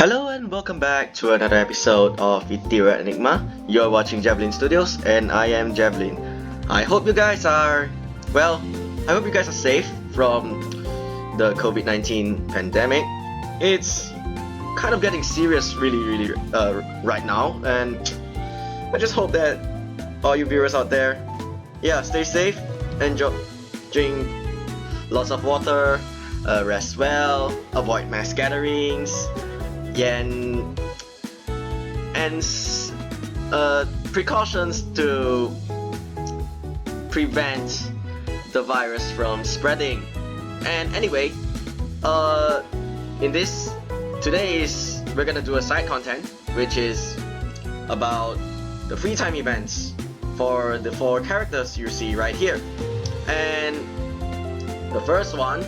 Hello and welcome back to another episode of Ethereal Enigma. You're watching Javelin Studios and I am Javelin. I hope you guys are, well, I hope you guys are safe from the COVID-19 pandemic. It's kind of getting serious really right now, and I just hope that all you viewers out there, yeah, stay safe, enjoy, drink lots of water, rest well, avoid mass gatherings, and precautions to prevent the virus from spreading. And anyway, in this we're gonna do a side content which is about the free time events for the 4 characters you see right here. And the first one,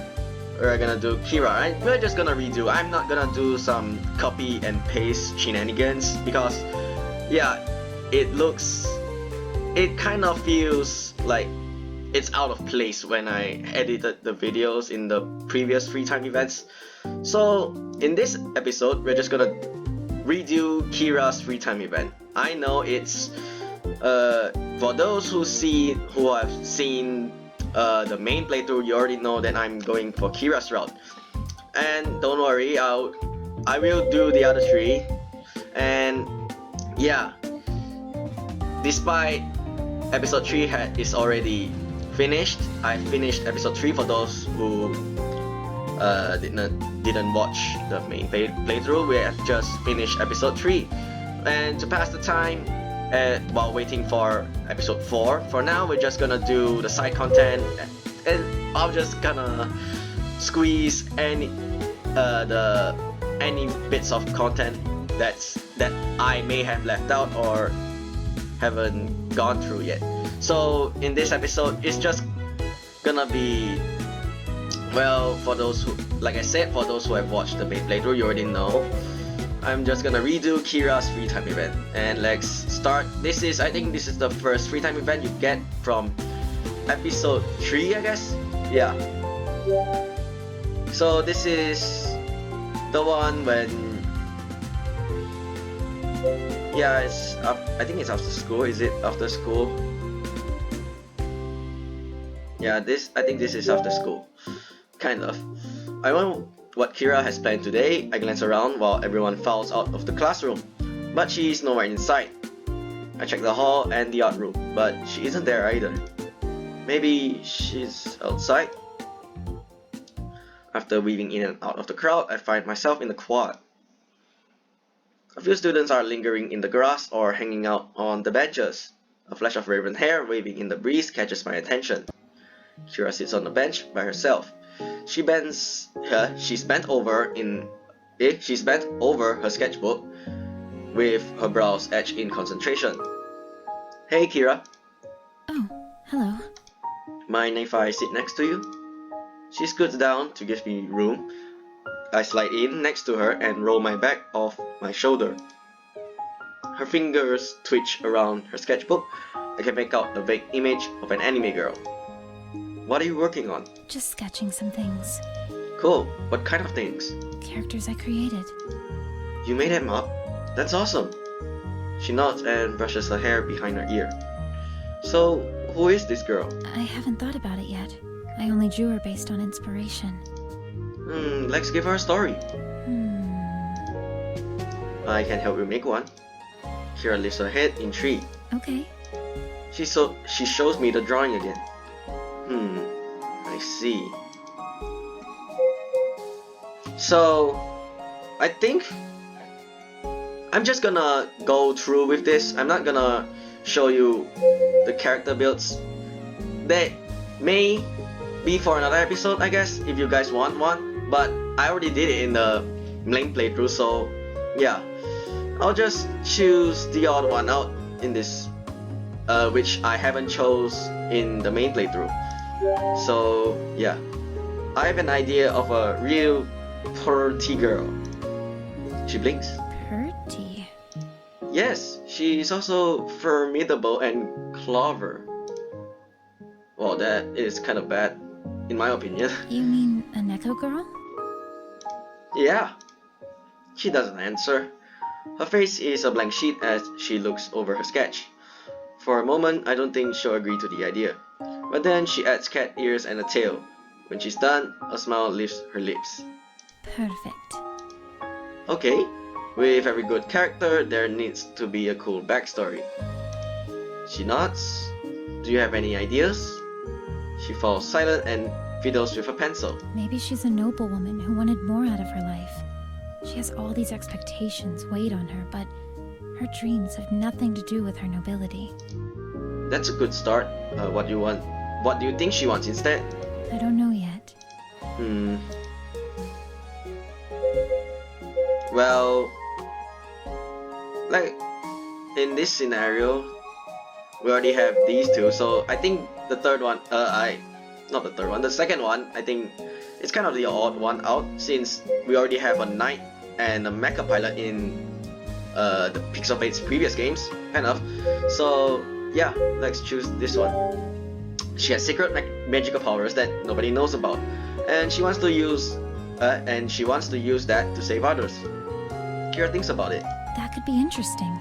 we're gonna do Kira, right? We're just gonna redo. I'm not gonna do some copy and paste shenanigans because, yeah, it kind of feels like it's out of place when I edited the videos in the previous free time events. So in this episode, we're just gonna redo Kira's free time event. I know it's for those who have seen the main playthrough, you already know that I'm going for Kira's route. And don't worry, I will do the other 3. And yeah, despite episode 3 is already finished, I finished episode 3 for those who didn't watch the main playthrough. We have just finished episode 3, and to pass the time while waiting for episode 4, for now we're just gonna do the side content, and I'm just gonna squeeze any bits of content that I may have left out or haven't gone through yet. So in this episode, it's just gonna be, well, for those who, like I said, for those who have watched the main playthrough, you already know. I'm just gonna redo Kira's free time event, and let's start. I think this is the first free time event you get from episode 3, I guess. Yeah. So this is the one when, yeah, I think it's after school. Is it after school? Yeah, I think this is after school, kind of. I want what Kira has planned today. I glance around while everyone files out of the classroom, but she is nowhere in sight. I check the hall and the art room, but she isn't there either. Maybe she's outside? After weaving in and out of the crowd, I find myself in the quad. A few students are lingering in the grass or hanging out on the benches. A flash of raven hair waving in the breeze catches my attention. Kira sits on the bench by herself. She's bent over her sketchbook with her brows etched in concentration. Hey Kira. Oh, hello. Mind if I sit next to you? She scoots down to give me room. I slide in next to her and roll my bag off my shoulder. Her fingers twitch around her sketchbook. I can make out a vague image of an anime girl. What are you working on? Just sketching some things. Cool. What kind of things? Characters I created. You made them up? That's awesome. She nods and brushes her hair behind her ear. So, who is this girl? I haven't thought about it yet. I only drew her based on inspiration. Let's give her a story. I can help you make one. Kira lifts her head, intrigued. Okay. She shows me the drawing again. I see. So, I think I'm just gonna go through with this. I'm not gonna show you the character builds. They may be for another episode, I guess, if you guys want one. But I already did it in the main playthrough, so yeah. I'll just choose the odd one out in this, which I haven't chose in the main playthrough. So yeah, I have an idea of a real pretty girl. She blinks. Pretty? Yes, she is also formidable and clever. Well, that is kind of bad, in my opinion. You mean a Neko girl? Yeah. She doesn't answer. Her face is a blank sheet as she looks over her sketch. For a moment, I don't think she'll agree to the idea. But then she adds cat ears and a tail. When she's done, a smile leaves her lips. Perfect. Okay, with every good character, there needs to be a cool backstory. She nods. Do you have any ideas? She falls silent and fiddles with a pencil. Maybe she's a noblewoman who wanted more out of her life. She has all these expectations weighed on her, but her dreams have nothing to do with her nobility. That's a good start. What do you want? What do you think she wants instead? I don't know yet. Well, like in this scenario, we already have these two, so I think the third one, not the third one, the second one, I think it's kind of the odd one out since we already have a knight and a mecha pilot in the Pixel Fate's previous games, kind of. So yeah, let's choose this one. She has secret magical powers that nobody knows about, and she wants to use that to save others. Kira thinks about it. That could be interesting.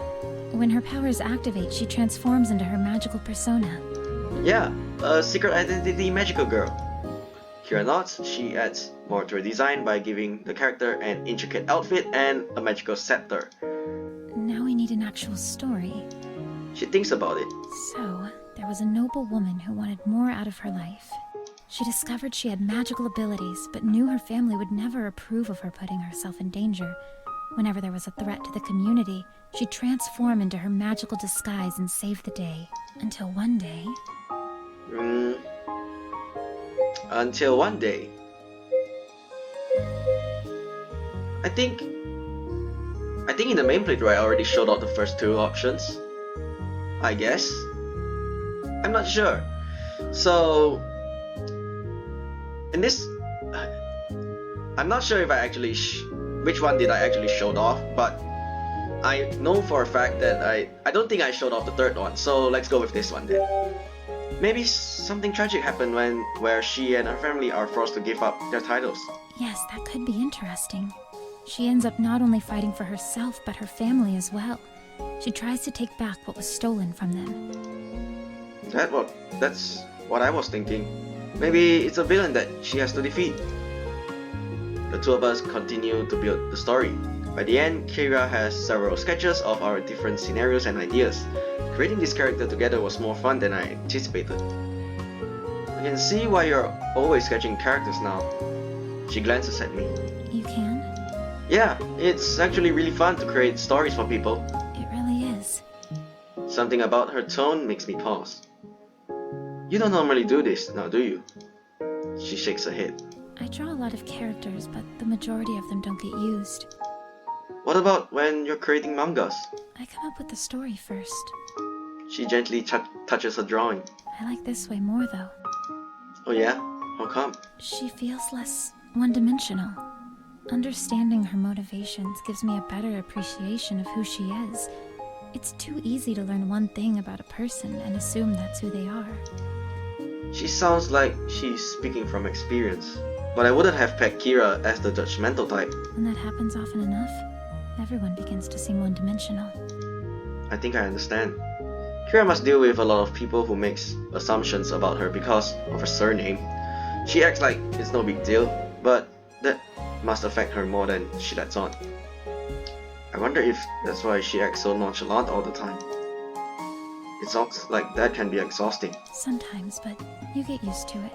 When her powers activate, she transforms into her magical persona. Yeah, a secret identity magical girl. Kira nods. She adds more to her design by giving the character an intricate outfit and a magical scepter. Now we need an actual story. She thinks about it. So, there was a noble woman who wanted more out of her life. She discovered she had magical abilities, but knew her family would never approve of her putting herself in danger. Whenever there was a threat to the community, she'd transform into her magical disguise and save the day. Until one day... Until one day. I think in the main playthrough I already showed out the first two options. I guess. I'm not sure. So in this, I'm not sure if I actually which one did I actually showed off, but I know for a fact that I don't think I showed off the third one, so let's go with this one then. Maybe something tragic happened where she and her family are forced to give up their titles. Yes, that could be interesting. She ends up not only fighting for herself, but her family as well. She tries to take back what was stolen from them. That's what I was thinking. Maybe it's a villain that she has to defeat. The two of us continue to build the story. By the end, Kira has several sketches of our different scenarios and ideas. Creating this character together was more fun than I anticipated. I can see why you're always sketching characters now. She glances at me. You can? Yeah, it's actually really fun to create stories for people. It really is. Something about her tone makes me pause. You don't normally do this, now do you? She shakes her head. I draw a lot of characters, but the majority of them don't get used. What about when you're creating mangas? I come up with the story first. She gently touches her drawing. I like this way more, though. Oh yeah? How come? She feels less one-dimensional. Understanding her motivations gives me a better appreciation of who she is. It's too easy to learn one thing about a person and assume that's who they are. She sounds like she's speaking from experience, but I wouldn't have pegged Kira as the judgmental type. When that happens often enough, everyone begins to seem one-dimensional. I think I understand. Kira must deal with a lot of people who makes assumptions about her because of her surname. She acts like it's no big deal, but that must affect her more than she lets on. I wonder if that's why she acts so nonchalant all the time. It sounds like that can be exhausting. Sometimes, but you get used to it.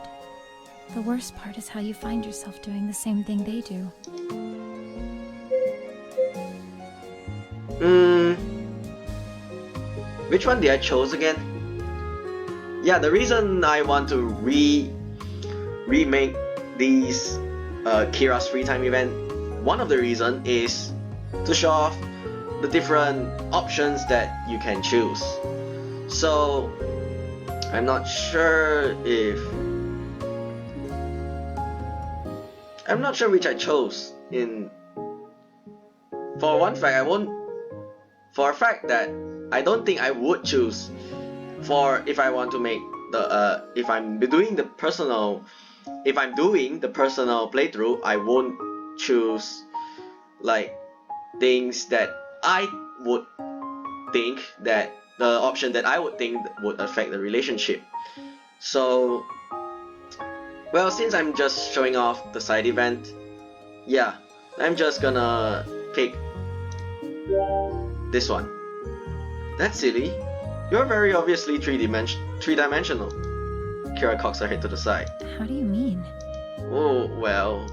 The worst part is how you find yourself doing the same thing they do. Which one did I choose again? Yeah, the reason I want to remake these Kira's free time event, one of the reasons is to show off the different options that you can choose. So I'm not sure which I chose. For a fact that I don't think I would choose if I want to make the if I'm doing the personal playthrough, I won't choose like things that I would think that the option that I would think would affect the relationship. So, well, since I'm just showing off the side event, yeah, I'm just gonna pick this one. That's silly. You're very obviously three-dimensional. Kira cocks her head to the side. How do you mean? Oh, well,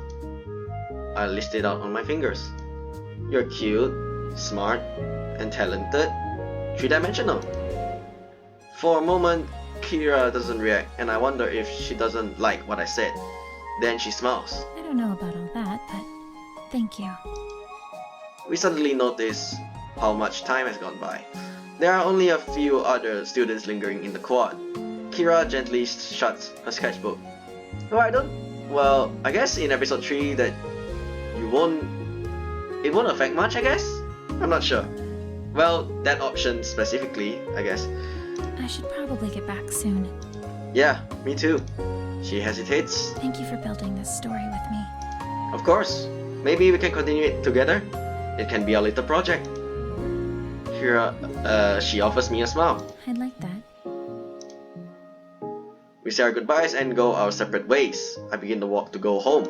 I list it out on my fingers. You're cute, smart, and talented. Three-dimensional. For a moment, Kira doesn't react, and I wonder if she doesn't like what I said. Then she smiles. I don't know about all that, but thank you. We suddenly notice how much time has gone by. There are only a few other students lingering in the quad. Kira gently shuts her sketchbook. Oh, well, I guess in episode 3 that it won't affect much, I guess? I'm not sure. Well, that option specifically, I guess. I should probably get back soon. Yeah, me too. She hesitates. Thank you for building this story with me. Of course. Maybe we can continue it together. It can be a little project. Kira, she offers me a smile. I'd like that. We say our goodbyes and go our separate ways. I begin the walk to go home.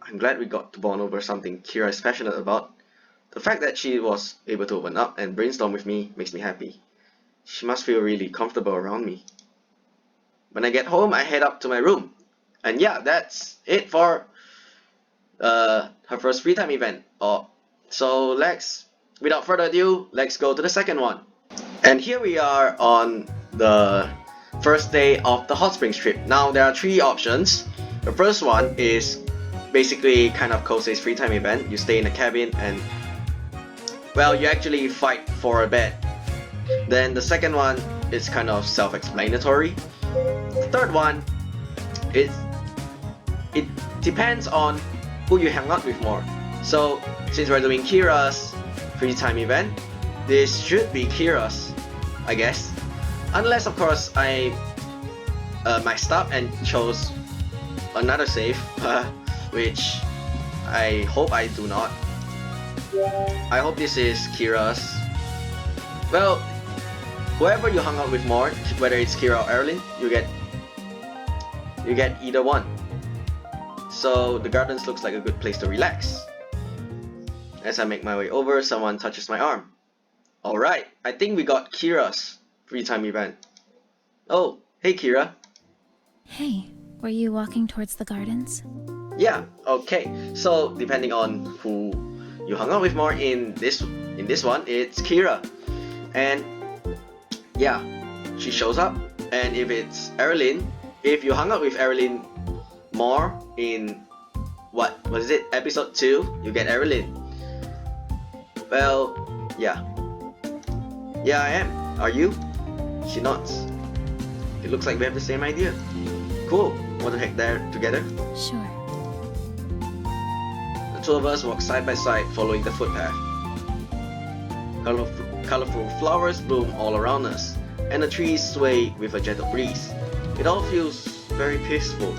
I'm glad we got to bond over something Kira is passionate about. The fact that she was able to open up and brainstorm with me makes me happy. She must feel really comfortable around me. When I get home, I head up to my room. And yeah, that's it for her first free time event. So without further ado, let's go to the second one. And here we are on the first day of the hot springs trip. Now there are 3 options. The first one is basically kind of Kose's free time event. You stay in a cabin and, well, you actually fight for a bed. Then the second one is kind of self-explanatory. The third one is, it depends on who you hang out with more. So since we're doing Kira's free time event, this should be Kira's, I guess. Unless of course I messed up and chose another save, which I hope I do not. I hope this is Kira's. Well, whoever you hung out with more, whether it's Kira or Erilynn, you get either one. So the gardens looks like a good place to relax. As I make my way over, someone touches my arm. Alright, I think we got Kira's free time event. Oh, hey Kira. Hey, were you walking towards the gardens? Yeah, okay. So depending on who you hung out with more in this one, it's Kira. And yeah, she shows up. And if it's Erilynn, if you hung out with Erilynn more in what was it, episode 2, you get Erilynn. Well, yeah, I am. Are you? She nods. It looks like we have the same idea. Cool. Want to head there together? Sure. The two of us walk side by side, following the footpath. Colorful flowers bloom all around us, and the trees sway with a gentle breeze. It all feels very peaceful.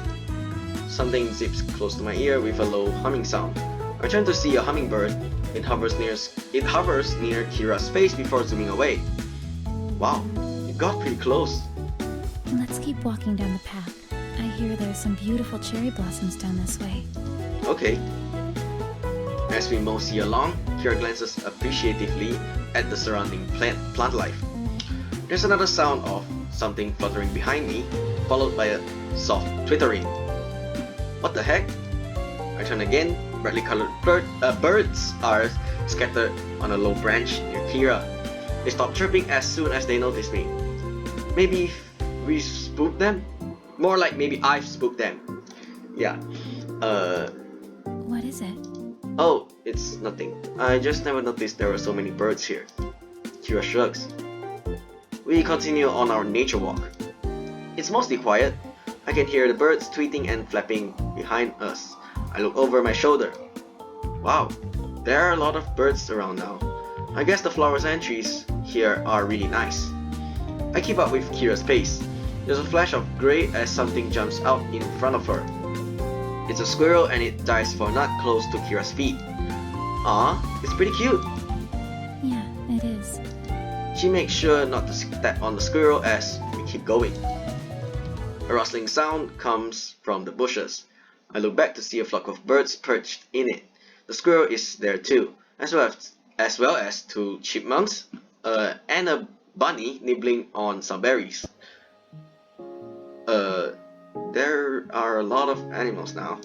Something zips close to my ear with a low humming sound. I turn to see a hummingbird. It hovers near Kira's face before zooming away. Wow, it got pretty close. Let's keep walking down the path. I hear there's some beautiful cherry blossoms down this way. Okay. As we mosey along, Kira glances appreciatively at the surrounding plant life. There's another sound of something fluttering behind me, followed by a soft twittering. What the heck? I turn again. Brightly colored birds are scattered on a low branch near Kira. They stop chirping as soon as they notice me. Maybe we spooked them? More like maybe I've spooked them. Yeah. What is it? Oh, it's nothing. I just never noticed there were so many birds here. Kira shrugs. We continue on our nature walk. It's mostly quiet. I can hear the birds tweeting and flapping behind us. I look over my shoulder. Wow, there are a lot of birds around now. I guess the flowers and trees here are really nice. I keep up with Kira's pace. There's a flash of grey as something jumps out in front of her. It's a squirrel and it dives for a nut close to Kira's feet. Aw, it's pretty cute. Yeah, it is. She makes sure not to step on the squirrel as we keep going. A rustling sound comes from the bushes. I look back to see a flock of birds perched in it. The squirrel is there too, as well as two chipmunks and a bunny nibbling on some berries. There are a lot of animals now.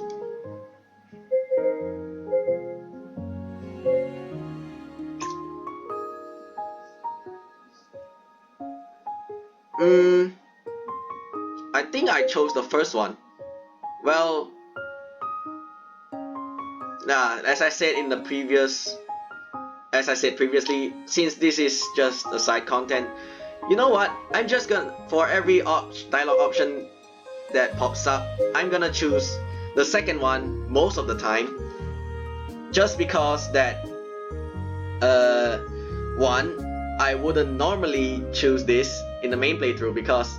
I think I chose the first one. Well, as I said previously, since this is just a side content, you know what? I'm just gonna, for every dialogue option that pops up, I'm gonna choose the second one most of the time, just because that one, I wouldn't normally choose this in the main playthrough because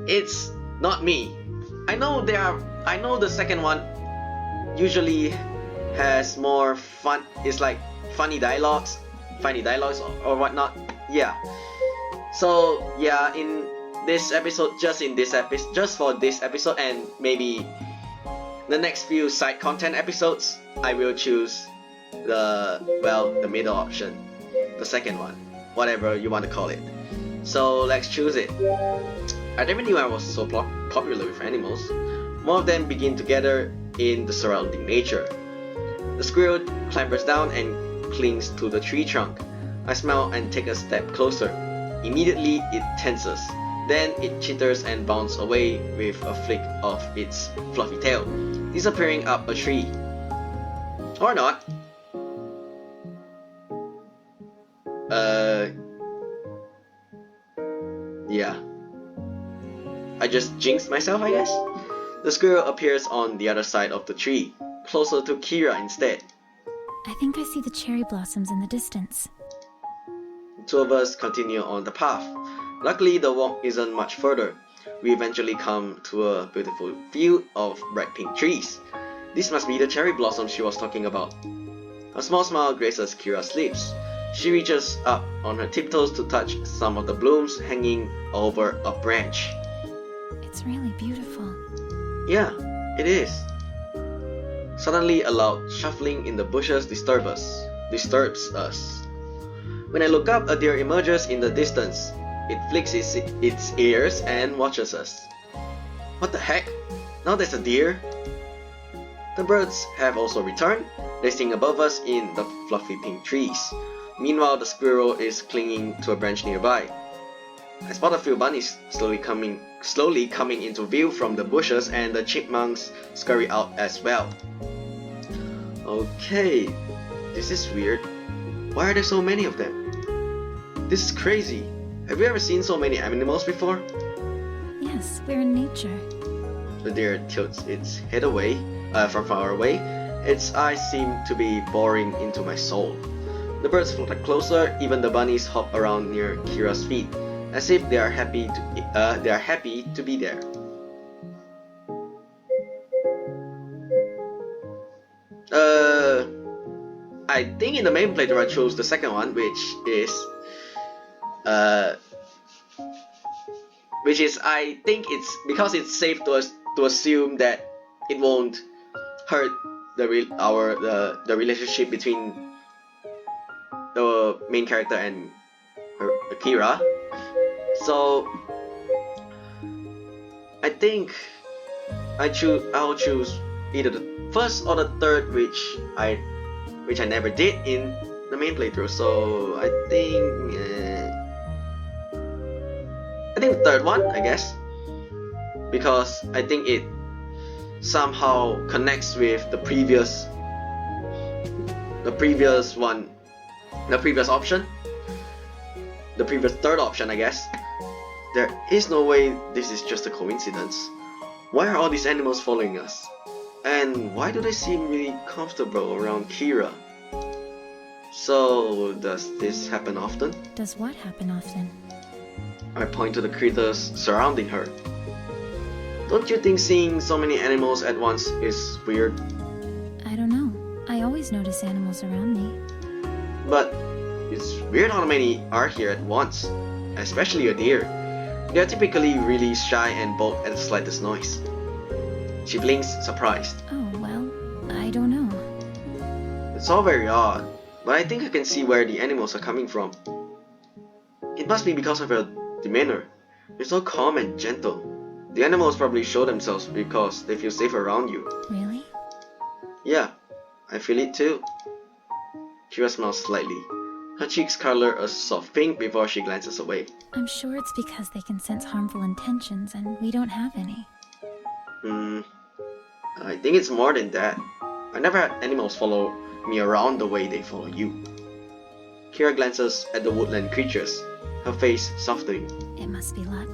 it's not me. I know the second one usually has more fun. It's like funny dialogues or whatnot. Yeah. So yeah, in this episode, just for this episode, and maybe the next few side content episodes, I will choose the middle option, the second one, whatever you want to call it. So let's choose it. I never knew I was so popular with animals. More of them begin to gather in the surrounding nature. The squirrel clambers down and clings to the tree trunk. I smile and take a step closer. Immediately it tenses. Then it chitters and bounces away with a flick of its fluffy tail, disappearing up a tree. Or not. Yeah. I just jinxed myself, I guess? The squirrel appears on the other side of the tree, closer to Kira instead. I think I see the cherry blossoms in the distance. The two of us continue on the path. Luckily, the walk isn't much further. We eventually come to a beautiful field of bright pink trees. This must be the cherry blossom she was talking about. A small smile graces Kira's lips. She reaches up on her tiptoes to touch some of the blooms hanging over a branch. It's really beautiful. Yeah, it is. Suddenly, a loud shuffling in the bushes disturbs us. When I look up, a deer emerges in the distance. It flicks its ears and watches us. What the heck? Now there's a deer? The birds have also returned. They sing above us in the fluffy pink trees. Meanwhile, the squirrel is clinging to a branch nearby. I spot a few bunnies slowly coming into view from the bushes, and the chipmunks scurry out as well. Okay, this is weird. Why are there so many of them? This is crazy. Have you ever seen so many animals before? Yes, we're in nature. The deer tilts its head away, from far away. Its eyes seem to be boring into my soul. The birds flutter closer. Even the bunnies hop around near Kira's feet, as if they are happy to be there. I think in the main playthrough I chose the second one, which is I think it's because it's safe to assume that it won't hurt the relationship between the main character and Kira. So I think I'll choose either the first or the third, which I never did in the main playthrough. So I think the third one, I guess, because I think it somehow connects with the previous option, the previous third option, I guess. There is no way this is just a coincidence. Why are all these animals following us? And why do they seem really comfortable around Kira? So, does this happen often? Does what happen often? I point to the critters surrounding her. Don't you think seeing so many animals at once is weird? I don't know. I always sometimes notice animals around me. But it's weird how many are here at once, especially a deer. They are typically really shy and bolt at the slightest noise. She blinks, surprised. Oh, well, I don't know. It's all very odd, but I think I can see where the animals are coming from. It must be because of her demeanor. You're so calm and gentle. The animals probably show themselves because they feel safe around you. Really? Yeah, I feel it too. Kira smiles slightly. Her cheeks color a soft pink before she glances away. I'm sure it's because they can sense harmful intentions and we don't have any. I think it's more than that. I never had animals follow me around the way they follow you. Kira glances at the woodland creatures, her face softening. It must be luck.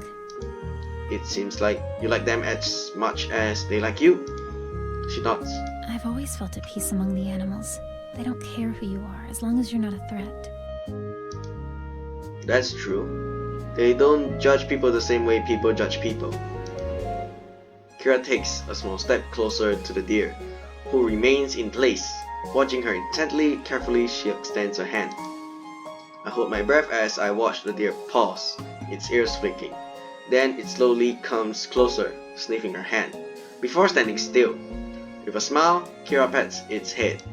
It seems like you like them as much as they like you. She nods. I've always felt at peace among the animals. They don't care who you are, as long as you're not a threat. That's true. They don't judge people the same way people judge people. Kira takes a small step closer to the deer, who remains in place. Watching her intently, carefully, she extends her hand. I hold my breath as I watch the deer pause, its ears flicking. Then it slowly comes closer, sniffing her hand, before standing still. With a smile, Kira pats its head.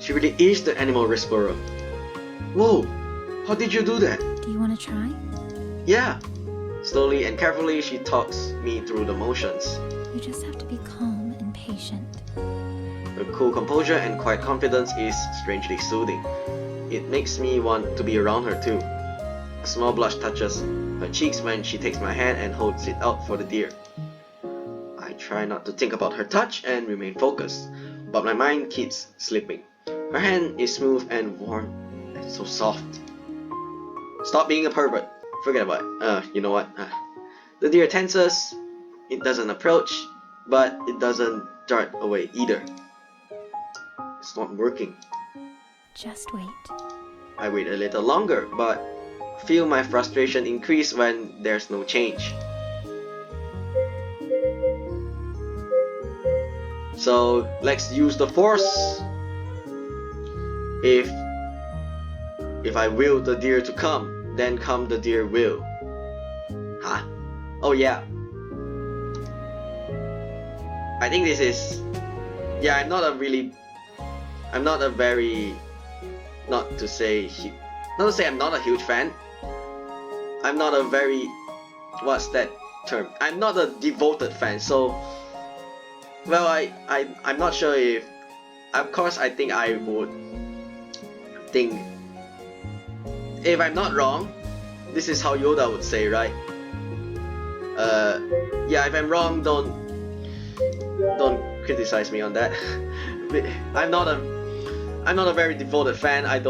She really is the animal whisperer. Whoa! How did you do that? Do you want to try? Yeah! Slowly and carefully, she talks me through the motions. You just have to be calm and patient. Her cool composure and quiet confidence is strangely soothing. It makes me want to be around her too. A small blush touches her cheeks when she takes my hand and holds it out for the deer. I try not to think about her touch and remain focused, but my mind keeps slipping. Her hand is smooth and warm and so soft. Stop being a pervert. Forget about it. You know what? The deer tenses. It doesn't approach, but it doesn't dart away either. It's not working. Just wait. I wait a little longer, but feel my frustration increase when there's no change. So let's use the force. If I will the deer to come, then come the deer will. Huh? Oh yeah. I think this is... Yeah, I'm not a very... Not to say I'm not a huge fan. I'm not a very... What's that term? I'm not a devoted fan, so... Well, I'm not sure if... Of course, I think I would think... If I'm not wrong, this is how Yoda would say, right? Yeah, if I'm wrong, don't criticize me on that. I'm not a very devoted fan. I'm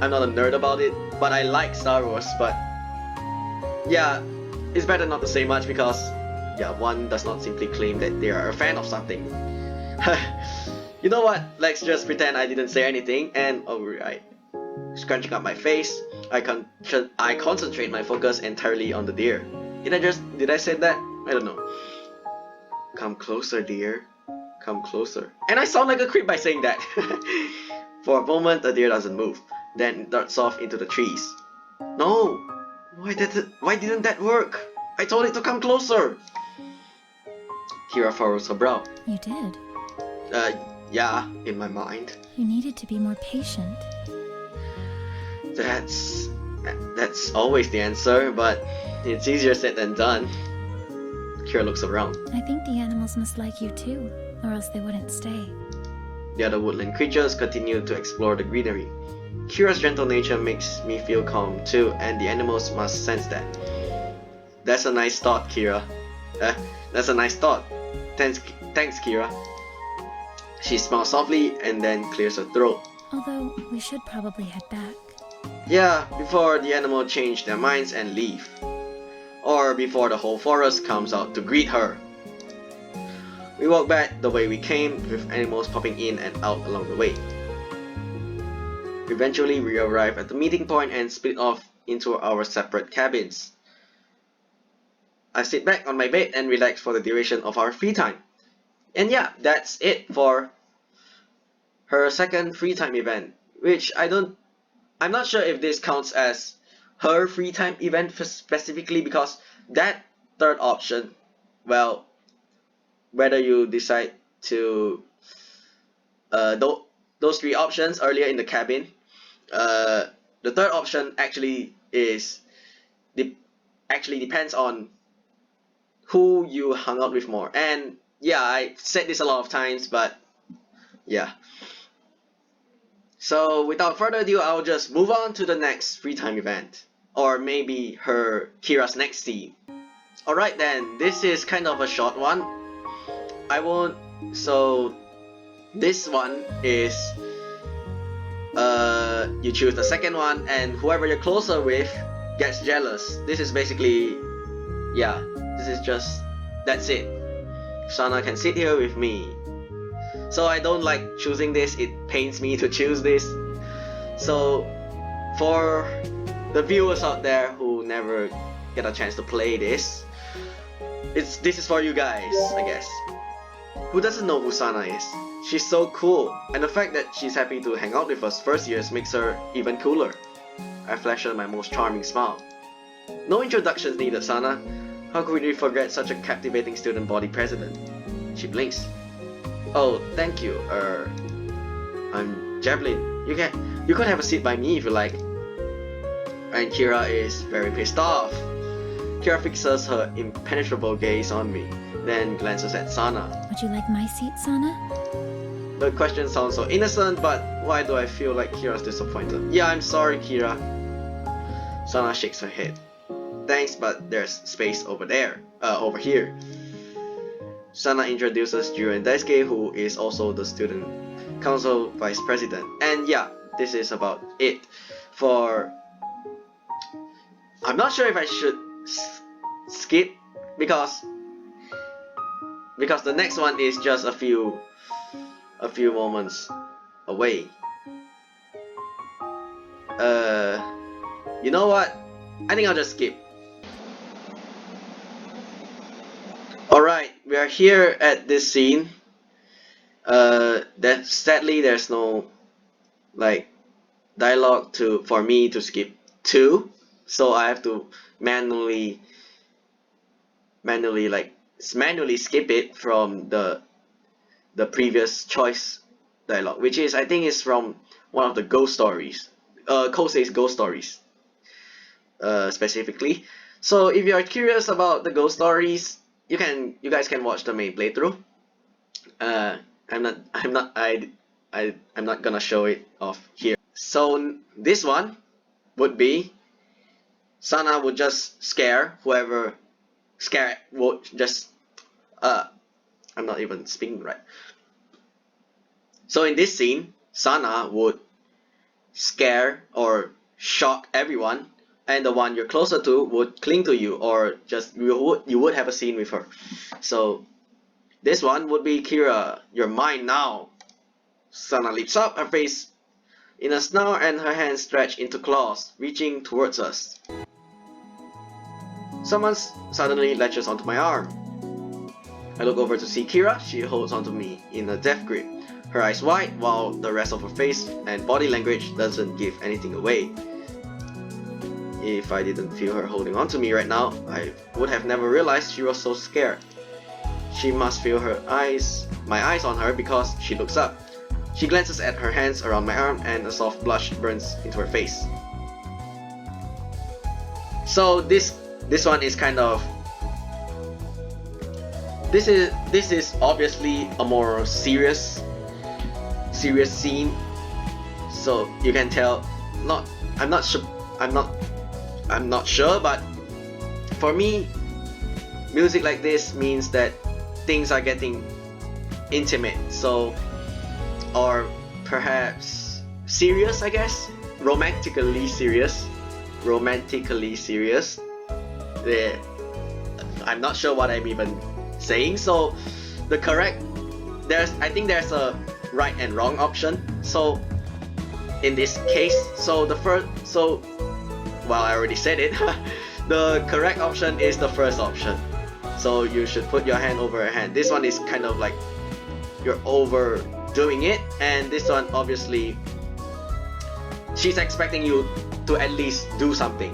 not a nerd about it, but I like Star Wars. But yeah, it's better not to say much because yeah, one does not simply claim that they are a fan of something. You know what? Let's just pretend I didn't say anything and alright. Scrunching up my face, I concentrate my focus entirely on the deer. Did I say that? I don't know. Come closer, dear. Come closer. And I sound like a creep by saying that. For a moment, the deer doesn't move. Then it darts off into the trees. No! Why didn't that work? I told it to come closer! Kira furrows her brow. You did. Yeah, in my mind. You needed to be more patient. That's always the answer, but it's easier said than done. Kira looks around. I think the animals must like you too, or else they wouldn't stay. The other woodland creatures continue to explore the greenery. Kira's gentle nature makes me feel calm too, and the animals must sense that. That's a nice thought, Kira. That's a nice thought. Thanks, Kira. She smiles softly and then clears her throat. Although, we should probably head back. Yeah, before the animal change their minds and leave. Or before the whole forest comes out to greet her. We walk back the way we came, with animals popping in and out along the way. Eventually, we arrive at the meeting point and split off into our separate cabins. I sit back on my bed and relax for the duration of our free time. And yeah, that's it for her second free time event, which I'm not sure if this counts as her free time event specifically, because that third option, well, whether you decide to those three options earlier in the cabin, the third option actually depends on who you hung out with more. And yeah, I said this a lot of times, but yeah. So without further ado, I'll just move on to the next free time event, or maybe Kira's next scene. Alright then, this is kind of a short one. So this one is you choose the second one, and whoever you're closer with gets jealous. This is basically, yeah, that's it. Sana can sit here with me. So I don't like choosing this, it pains me to choose this. So for the viewers out there who never get a chance to play this, this is for you guys, I guess. Who doesn't know who Sana is? She's so cool, and the fact that she's happy to hang out with us first years makes her even cooler. I flash her my most charming smile. No introductions needed, Sana. How could we forget such a captivating student body president? She blinks. Oh, thank you. I'm Javelin. You could have a seat by me if you like. And Kira is very pissed off. Kira fixes her impenetrable gaze on me, then glances at Sana. Would you like my seat, Sana? The question sounds so innocent, but why do I feel like Kira's disappointed? Yeah, I'm sorry, Kira. Sana shakes her head. Thanks, but there's space over here. Sana introduces Juro and Daisuke, who is also the student council vice president. And yeah, this is about it. I'm not sure if I should skip, because the next one is just a few moments away. You know what? I think I'll just skip. Alright, we are here at this scene. Sadly there's no dialogue for me to skip to, so I have to manually skip it from the previous choice dialogue, which I think is from one of the ghost stories, Kosei's ghost stories, specifically. So if you are curious about the ghost stories, you guys can watch the main playthrough. I'm not gonna show it off here. So this one would be Sana would just scare whoever would just I'm not even speaking right. So in this scene, Sana would scare or shock everyone, and the one you're closer to would cling to you, or just you would have a scene with her. So this one would be Kira, you're mine now. Sana leaps up, her face in a snarl and her hands stretch into claws, reaching towards us. Someone suddenly latches onto my arm. I look over to see Kira. She holds onto me in a death grip, her eyes wide while the rest of her face and body language doesn't give anything away. If I didn't feel her holding onto me right now, I would have never realized she was so scared. She must feel my eyes on her, because she looks up. She glances at her hands around my arm and a soft blush burns into her face. So this one is kind of, this is obviously a more serious scene. So you can tell, I'm not sure, but for me, music like this means that things are getting intimate, so, or perhaps serious, I guess, romantically serious. Yeah, I'm not sure what I'm even saying. So I think there's a right and wrong option. So in this case, well, I already said it. The correct option is the first option. So you should put your hand over her hand. This one is kind of like you're over doing it, and this one obviously she's expecting you to at least do something.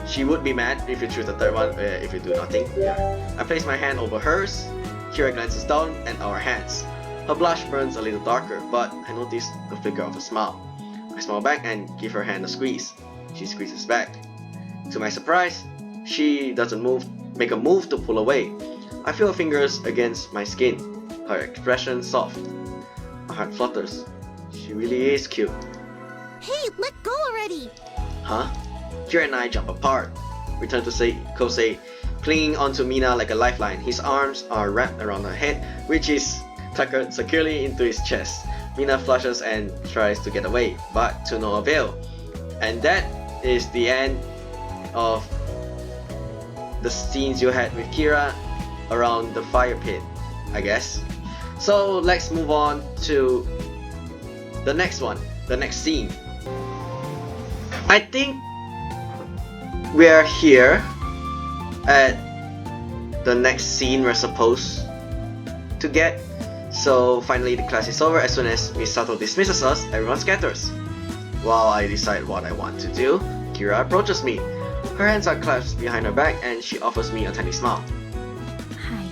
She would be mad if you choose the third one, if you do nothing. Yeah. I place my hand over hers. Kira glances down at our hands. Her blush burns a little darker, but I notice the flicker of a smile. I smile back and give her hand a squeeze. She squeezes back. To my surprise, she doesn't make a move to pull away. I feel her fingers against my skin. Her expression soft. My heart flutters. She really is cute. Hey, let go already! Huh? Kira and I jump apart. We turn to Kosei, clinging onto Mina like a lifeline. His arms are wrapped around her head, which is tucked securely into his chest. Mina flushes and tries to get away, but to no avail. And that is the end of the scenes you had with Kira around the fire pit, I guess. So let's move on to the next one, the next scene. I think we are here at the next scene we're supposed to get. So finally the class is over. As soon as Miss Sato dismisses us, everyone scatters. While I decide what I want to do, Kira approaches me. Her hands are clasped behind her back and she offers me a tiny smile. Hi.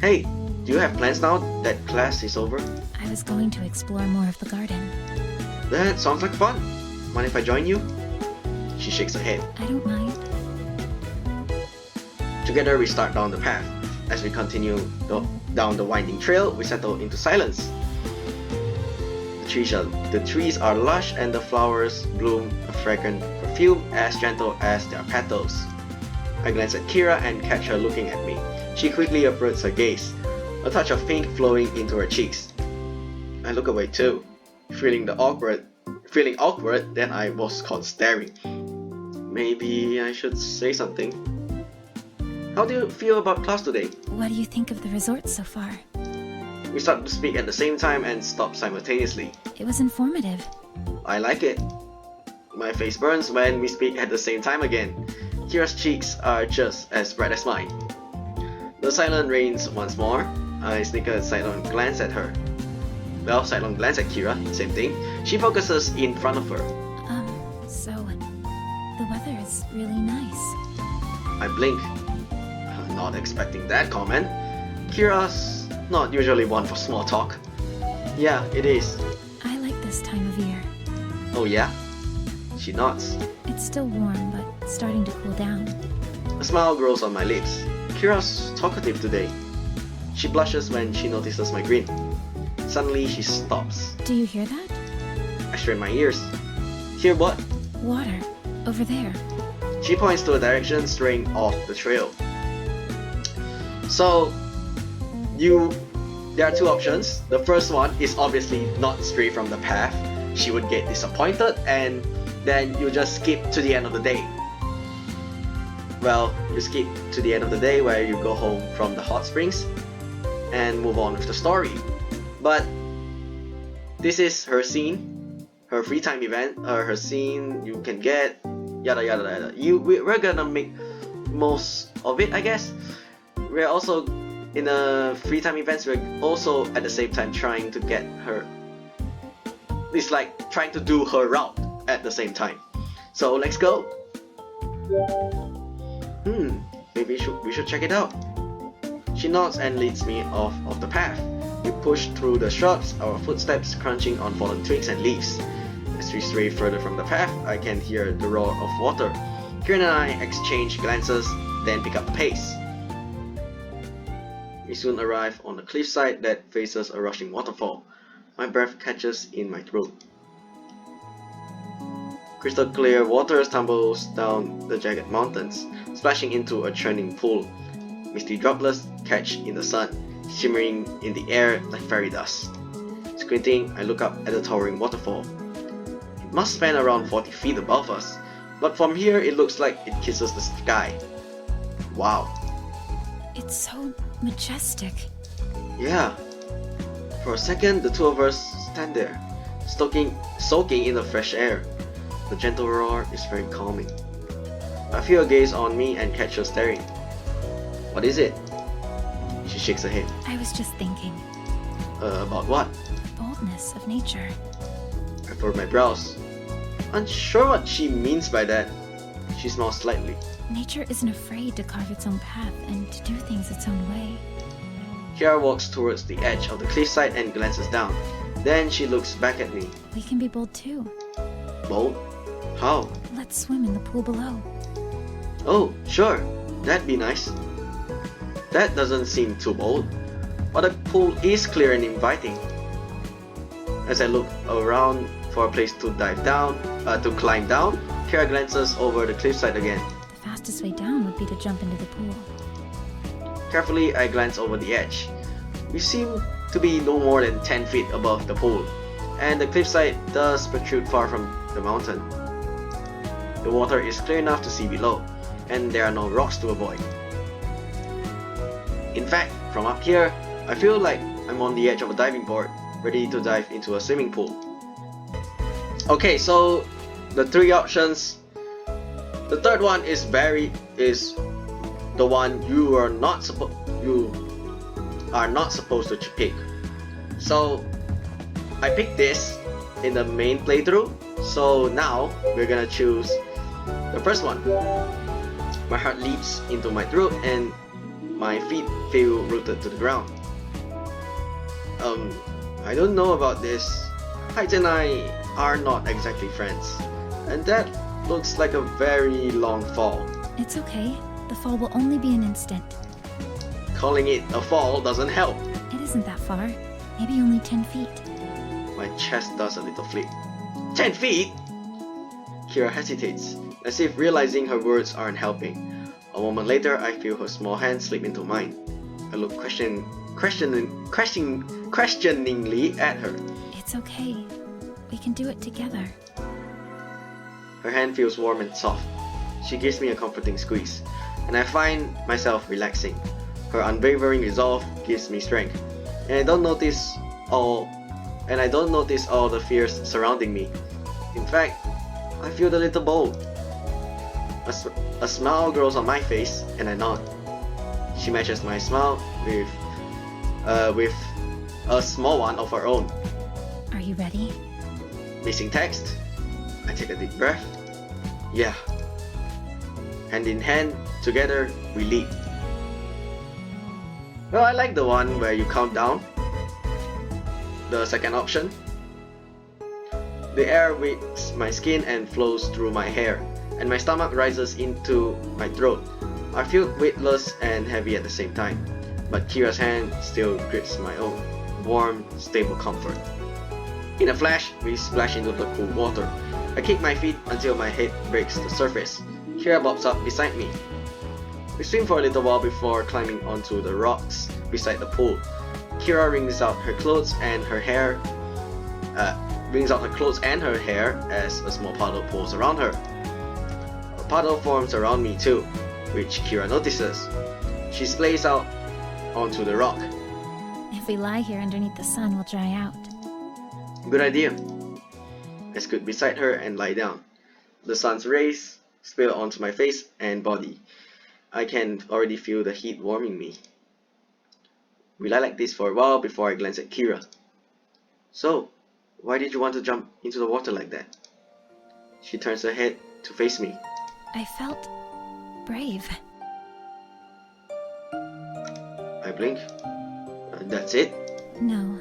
Hey, do you have plans now that class is over? I was going to explore more of the garden. That sounds like fun. Mind if I join you? She shakes her head. I don't mind. Together we start down the path. As we continue down the winding trail, we settle into silence. The trees are lush and the flowers bloom a fragrant perfume as gentle as their petals. I glance at Kira and catch her looking at me. She quickly averts her gaze, a touch of pink flowing into her cheeks. I look away too, feeling awkward, then I was caught staring. Maybe I should say something. How do you feel about class today? What do you think of the resort so far? We start to speak at the same time and stop simultaneously. It was informative. I like it. My face burns when we speak at the same time again. Kira's cheeks are just as bright as mine. The silence reigns once more. I sneak a sidelong glance at her. Well, sidelong glance at Kira, same thing. She focuses in front of her. So the weather is really nice. I blink. Not expecting that comment. Kira's not usually one for small talk. Yeah, it is. I like this time of year. Oh yeah? She nods. It's still warm, but starting to cool down. A smile grows on my lips. Kira's talkative today. She blushes when she notices my grin. Suddenly she stops. Do you hear that? I strain my ears. Hear what? Water. Over there. She points to a direction straying off the trail. So, there are two options. The first one is obviously not stray from the path. She would get disappointed and then you just skip to the end of the day. Well, you skip to the end of the day where you go home from the hot springs and move on with the story. But this is her scene, her free time event, her scene you can get, yada yada yada. We're gonna make most of it, I guess. We're also in a free time events. We're also at the same time trying to get her. It's like trying to do her route at the same time. So let's go. Maybe we should check it out. She nods and leads me off of the path. We push through the shrubs, our footsteps crunching on fallen twigs and leaves. As we stray further from the path, I can hear the roar of water. Kieran and I exchange glances, then pick up the pace. We soon arrive on a cliffside that faces a rushing waterfall. My breath catches in my throat. Crystal clear water tumbles down the jagged mountains, splashing into a churning pool. Misty droplets catch in the sun, shimmering in the air like fairy dust. Squinting, I look up at the towering waterfall. It must span around 40 feet above us, but from here it looks like it kisses the sky. Wow. It's so majestic. Yeah. For a second, the two of us stand there, soaking in the fresh air. The gentle roar is very calming. I feel a gaze on me and catch her staring. What is it? She She shakes her head. I was just thinking. About what? The boldness of nature. I furrowed my brows. Unsure what she means by that, she smiles slightly. Nature isn't afraid to carve its own path and to do things its own way. Kira walks towards the edge of the cliffside and glances down. Then she looks back at me. We can be bold too. Bold? How? Let's swim in the pool below. Oh, sure. That'd be nice. That doesn't seem too bold. But the pool is clear and inviting. As I look around for a place to to climb down, Kira glances over the cliffside again. The fastest way down would be to jump into the pool. Carefully, I glance over the edge. We seem to be no more than 10 feet above the pool, and the cliffside does protrude far from the mountain. The water is clear enough to see below, and there are no rocks to avoid. In fact, from up here, I feel like I'm on the edge of a diving board, ready to dive into a swimming pool. Okay, so the three options. The third one is the one you are not supposed to pick. So I picked this in the main playthrough. So now we're gonna choose the first one. My heart leaps into my throat and my feet feel rooted to the ground. I don't know about this. Heights and I are not exactly friends, and that looks like a very long fall. It's okay. The fall will only be an instant. Calling it a fall doesn't help. It isn't that far. Maybe only 10 feet. My chest does a little flip. 10 feet? Kira hesitates, as if realizing her words aren't helping. A moment later, I feel her small hand slip into mine. I look questioningly at her. It's okay. We can do it together. Her hand feels warm and soft. She gives me a comforting squeeze, and I find myself relaxing. Her unwavering resolve gives me strength, and I don't notice all the fears surrounding me. In fact, I feel a little bold. A smile grows on my face, and I nod. She matches my smile with a small one of her own. Are you ready? Missing text. I take a deep breath. Yeah. Hand in hand, together, we leap. Well, I like the one where you count down. The second option. The air whips my skin and flows through my hair, and my stomach rises into my throat. I feel weightless and heavy at the same time, but Kira's hand still grips my own. Warm, stable comfort. In a flash, we splash into the cool water. I kick my feet until my head breaks the surface. Kira bobs up beside me. We swim for a little while before climbing onto the rocks beside the pool. Kira wrings out her clothes and her hair as a small puddle pulls around her. A puddle forms around me too, which Kira notices. She splays out onto the rock. If we lie here underneath the sun, we'll dry out. Good idea. I scoot beside her and lie down. The sun's rays spill onto my face and body. I can already feel the heat warming me. We lie like this for a while before I glance at Kira. So, why did you want to jump into the water like that? She turns her head to face me. I felt brave. I blink. That's it? No.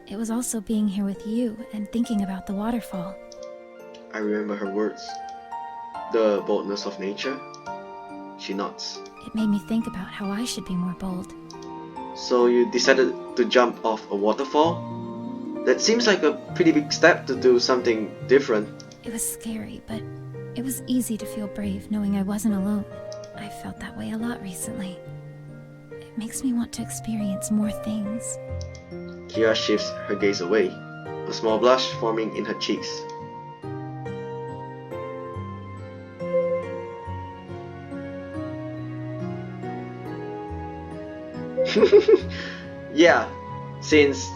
It was also being here with you and thinking about the waterfall. I remember her words. The boldness of nature. She nods. It made me think about how I should be more bold. So you decided to jump off a waterfall? That seems like a pretty big step to do something different. It was scary, but it was easy to feel brave knowing I wasn't alone. I felt that way a lot recently. It makes me want to experience more things. Kira shifts her gaze away, a small blush forming in her cheeks. Yeah, since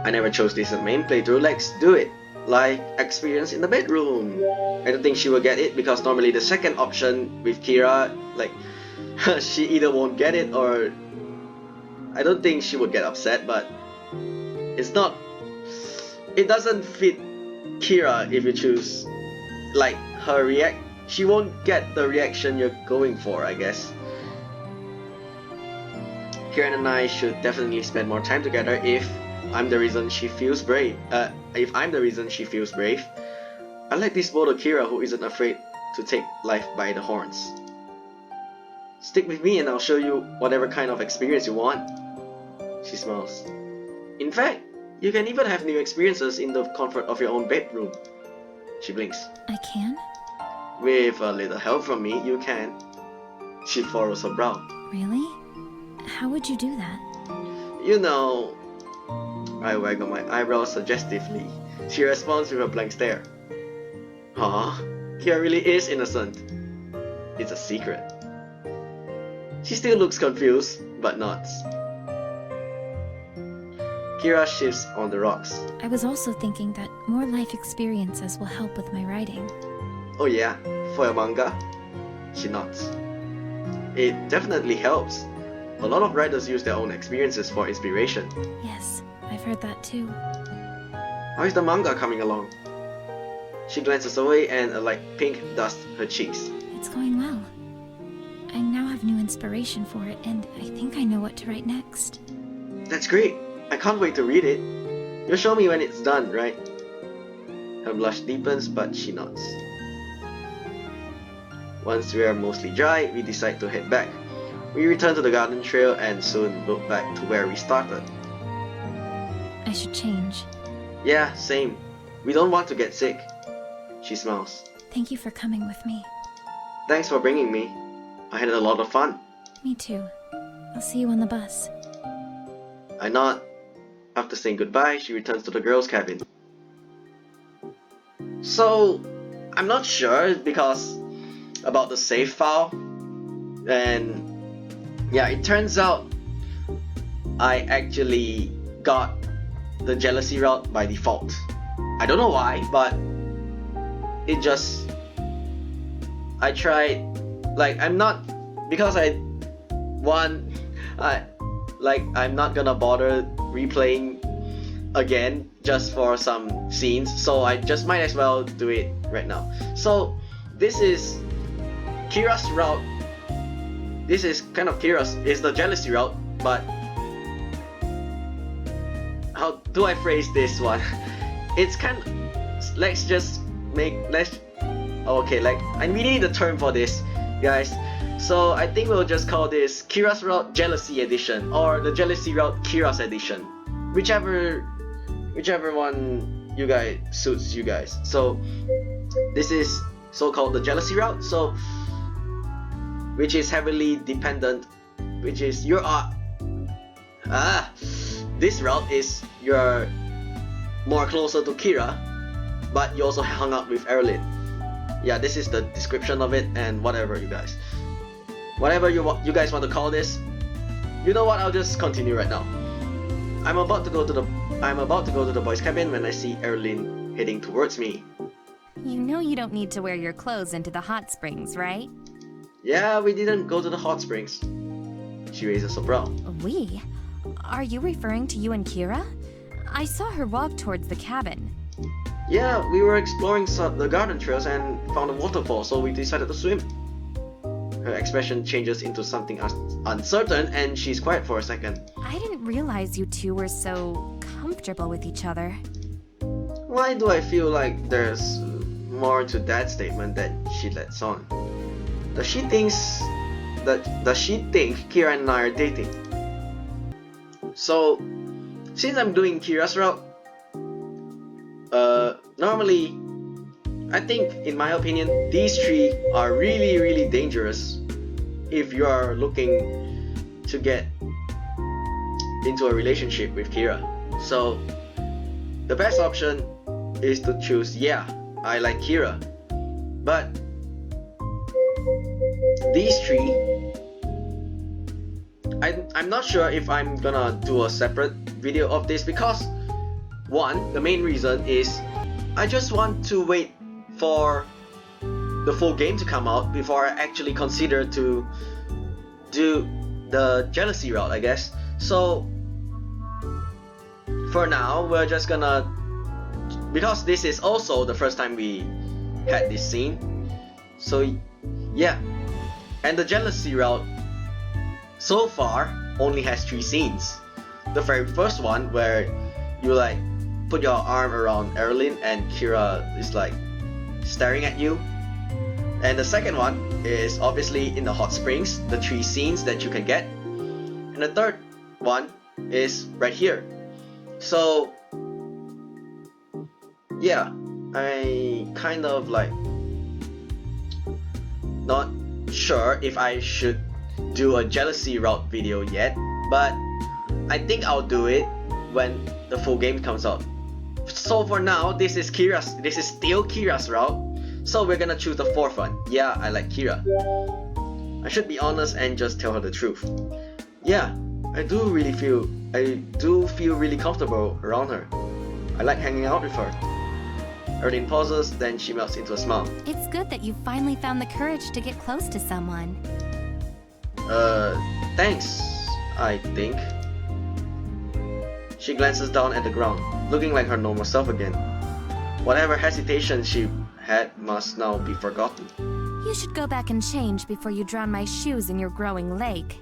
I never chose this as main playthrough, let's do it. Like experience in the bedroom. I don't think she will get it because normally the second option with Kira, like she either won't get it or I don't think she would get upset, but it's not. It doesn't fit Kira if you choose like her react. She won't get the reaction you're going for, I guess. Kira and I should definitely spend more time together if I'm the reason she feels brave. If I'm the reason she feels brave. I like this bold Kira who isn't afraid to take life by the horns. Stick with me and I'll show you whatever kind of experience you want. She smiles. In fact, you can even have new experiences in the comfort of your own bedroom. She blinks. I can? With a little help from me, you can. She furrows her brow. Really? How would you do that? You know... I waggle my eyebrows suggestively. She responds with a blank stare. Huh? Kira really is innocent. It's a secret. She still looks confused, but nods. Kira shifts on the rocks. I was also thinking that more life experiences will help with my writing. Oh yeah, for a manga? She nods. It definitely helps. A lot of writers use their own experiences for inspiration. Yes, I've heard that too. How is the manga coming along? She glances away and a light pink dusts her cheeks. It's going well. I now have new inspiration for it, and I think I know what to write next. That's great! I can't wait to read it. You'll show me when it's done, right? Her blush deepens, but she nods. Once we are mostly dry, we decide to head back. We return to the garden trail and soon look back to where we started. I should change. Yeah, same. We don't want to get sick. She smiles. Thank you for coming with me. Thanks for bringing me. I had a lot of fun. Me too. I'll see you on the bus. I nod. After saying goodbye, she returns to the girls' cabin. So, I'm not sure because about the save file. And yeah, it turns out I actually got the jealousy route by default. I don't know why, but it just... I tried... Like, I'm not... Because I'm not gonna bother replaying again just for some scenes, so I just might as well do it right now. So, this is Kira's route. This is kind of Kira's, is the jealousy route, but how do I phrase this one? It's kind of, okay, like, I really need a term for this, guys. So I think we'll just call this Kira's Route Jealousy Edition, or the Jealousy Route Kira's Edition, whichever one you guys suits you guys. So this is so-called the Jealousy Route, so which is heavily dependent, which is this route is you're more closer to Kira, but you also hung out with Erilynn. Yeah, this is the description of it, and whatever you guys want to call this. You know what? I'll just continue right now. I'm about to go to the boys' cabin when I see Erilynn heading towards me. You know you don't need to wear your clothes into the hot springs, right? Yeah, we didn't go to the hot springs. She raises a brow. We? Are you referring to you and Kira? I saw her walk towards the cabin. Yeah, we were exploring the garden trails and found a waterfall, so we decided to swim. Her expression changes into something uncertain, and she's quiet for a second. I didn't realize you two were so comfortable with each other. Why do I feel like there's more to that statement that she lets on? Does she think Kira and I are dating? So, since I'm doing Kira's route, normally, I think, in my opinion, these three are really, really dangerous if you are looking to get into a relationship with Kira. So, the best option is to choose, yeah, I like Kira. But these three, I'm not sure if I'm gonna do a separate video of this because one, the main reason is I just want to wait for the full game to come out before I actually consider to do the jealousy route, I guess. So for now, we're just gonna, because this is also the first time we had this scene. So yeah, and the jealousy route so far only has 3 scenes. The very first one where you like put your arm around Erilynn and Kira is like staring at you. And the second one is obviously in the hot springs, the 3 scenes that you can get. And the third one is right here. So yeah, I kind of like not sure if I should do a jealousy route video yet, but I think I'll do it when the full game comes out. So for now, this is still Kira's route. So we're gonna choose the 4th one. Yeah, I like Kira. I should be honest and just tell her the truth. Yeah, I do feel really comfortable around her. I like hanging out with her. Erilynn pauses, then she melts into a smile. It's good that you finally found the courage to get close to someone. Thanks, I think. She glances down at the ground, looking like her normal self again. Whatever hesitation she had must now be forgotten. You should go back and change before you drown my shoes in your growing lake.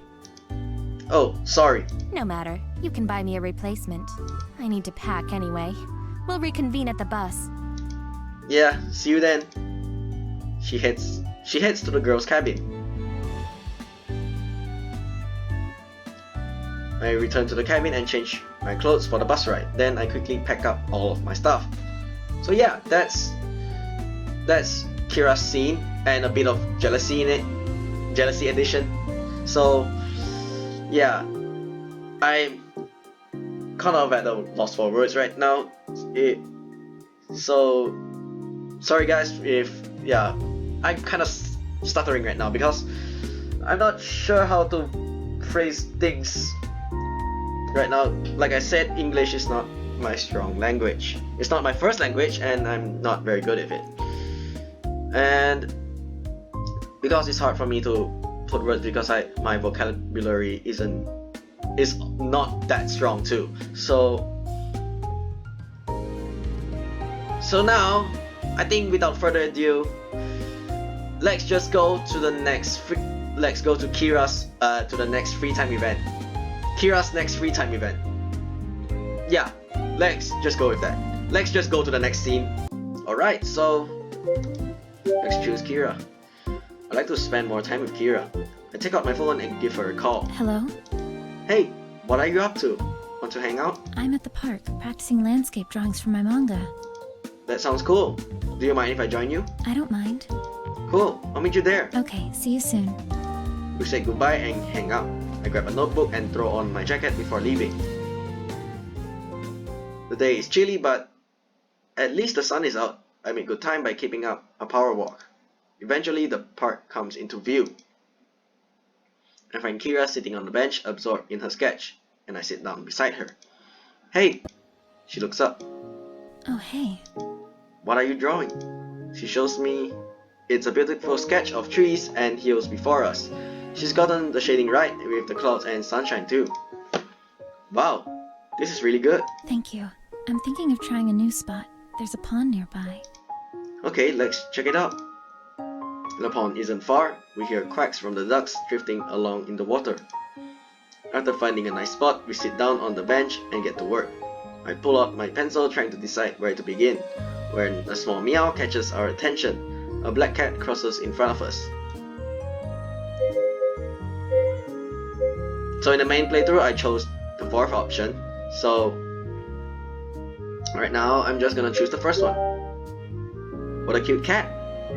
Oh, sorry. No matter. You can buy me a replacement. I need to pack anyway. We'll reconvene at the bus. Yeah, see you then. She heads to the girls' cabin. I return to the cabin and change my clothes for the bus ride. Then I quickly pack up all of my stuff. So yeah, that's Kira's scene and a bit of jealousy in it. Jealousy edition. So yeah, I'm kind of at a loss for words right now. So sorry guys if I'm kind of stuttering right now because I'm not sure how to phrase things right now. Like I said, English is not my strong language. It's not my first language and I'm not very good at it. And because it's hard for me to put words because my vocabulary is not that strong too. So now I think without further ado, let's just go to the next Kira's to the next free time event. Kira's next free time event. Yeah, let's just go with that. Let's just go to the next scene. Alright, so let's choose Kira. I like to spend more time with Kira. I take out my phone and give her a call. Hello? Hey, what are you up to? Want to hang out? I'm at the park, practicing landscape drawings for my manga. That sounds cool. Do you mind if I join you? I don't mind. Cool, I'll meet you there. Okay, see you soon. We say goodbye and hang out. I grab a notebook and throw on my jacket before leaving. The day is chilly, but at least the sun is out. I make good time by keeping up a power walk. Eventually, the park comes into view. I find Kira sitting on the bench, absorbed in her sketch, and I sit down beside her. Hey! She looks up. Oh, hey. What are you drawing? She shows me. It's a beautiful sketch of trees and hills before us. She's gotten the shading right with the clouds and sunshine too. Wow, this is really good. Thank you. I'm thinking of trying a new spot. There's a pond nearby. Okay, let's check it out. The pond isn't far. We hear quacks from the ducks drifting along in the water. After finding a nice spot, we sit down on the bench and get to work. I pull out my pencil trying to decide where to begin, when a small meow catches our attention. A black cat crosses in front of us. So in the main playthrough, I chose the 4th option. So right now, I'm just gonna choose the first one. What a cute cat!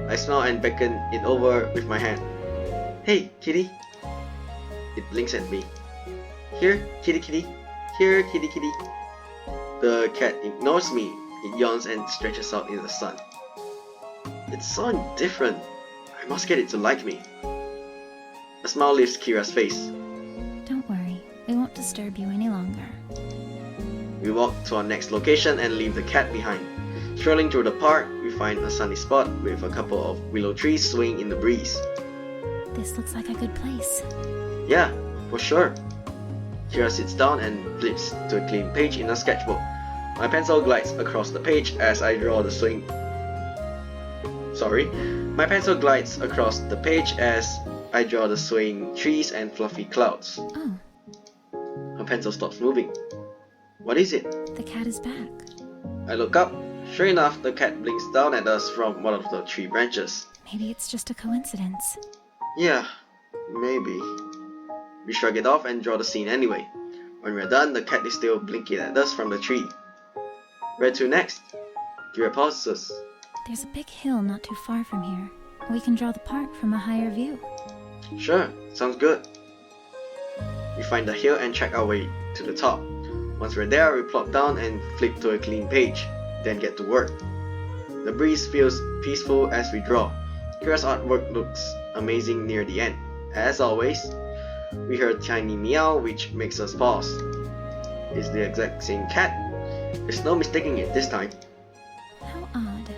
I smile and beckon it over with my hand. Hey, kitty! It blinks at me. Here, kitty kitty. Here, kitty kitty. The cat ignores me. It yawns and stretches out in the sun. It's so different. I must get it to like me. A smile leaves Kira's face. Don't worry, we won't disturb you any longer. We walk to our next location and leave the cat behind. Strolling through the park, we find a sunny spot with a couple of willow trees swaying in the breeze. This looks like a good place. Yeah, for sure. Kira sits down and flips to a clean page in a sketchbook. My pencil glides across the page as I draw the swing. My pencil glides across the page as I draw the swaying trees and fluffy clouds. Oh, Her pencil stops moving. What is it? the cat is back. I look up. Sure enough, the cat blinks down at us from one of the tree branches. Maybe it's just a coincidence. Yeah, maybe. We shrug it off and draw the scene anyway. When we're done, the cat is still blinking at us from the tree. Where to next? Kira pauses. There's a big hill not too far from here. We can draw the park from a higher view. Sure, sounds good. We find the hill and check our way to the top. Once we're there, we plop down and flip to a clean page, then get to work. The breeze feels peaceful as we draw. Kira's artwork looks amazing near the end. As always, we hear a tiny meow which makes us pause. It's the exact same cat. There's no mistaking it this time. How odd.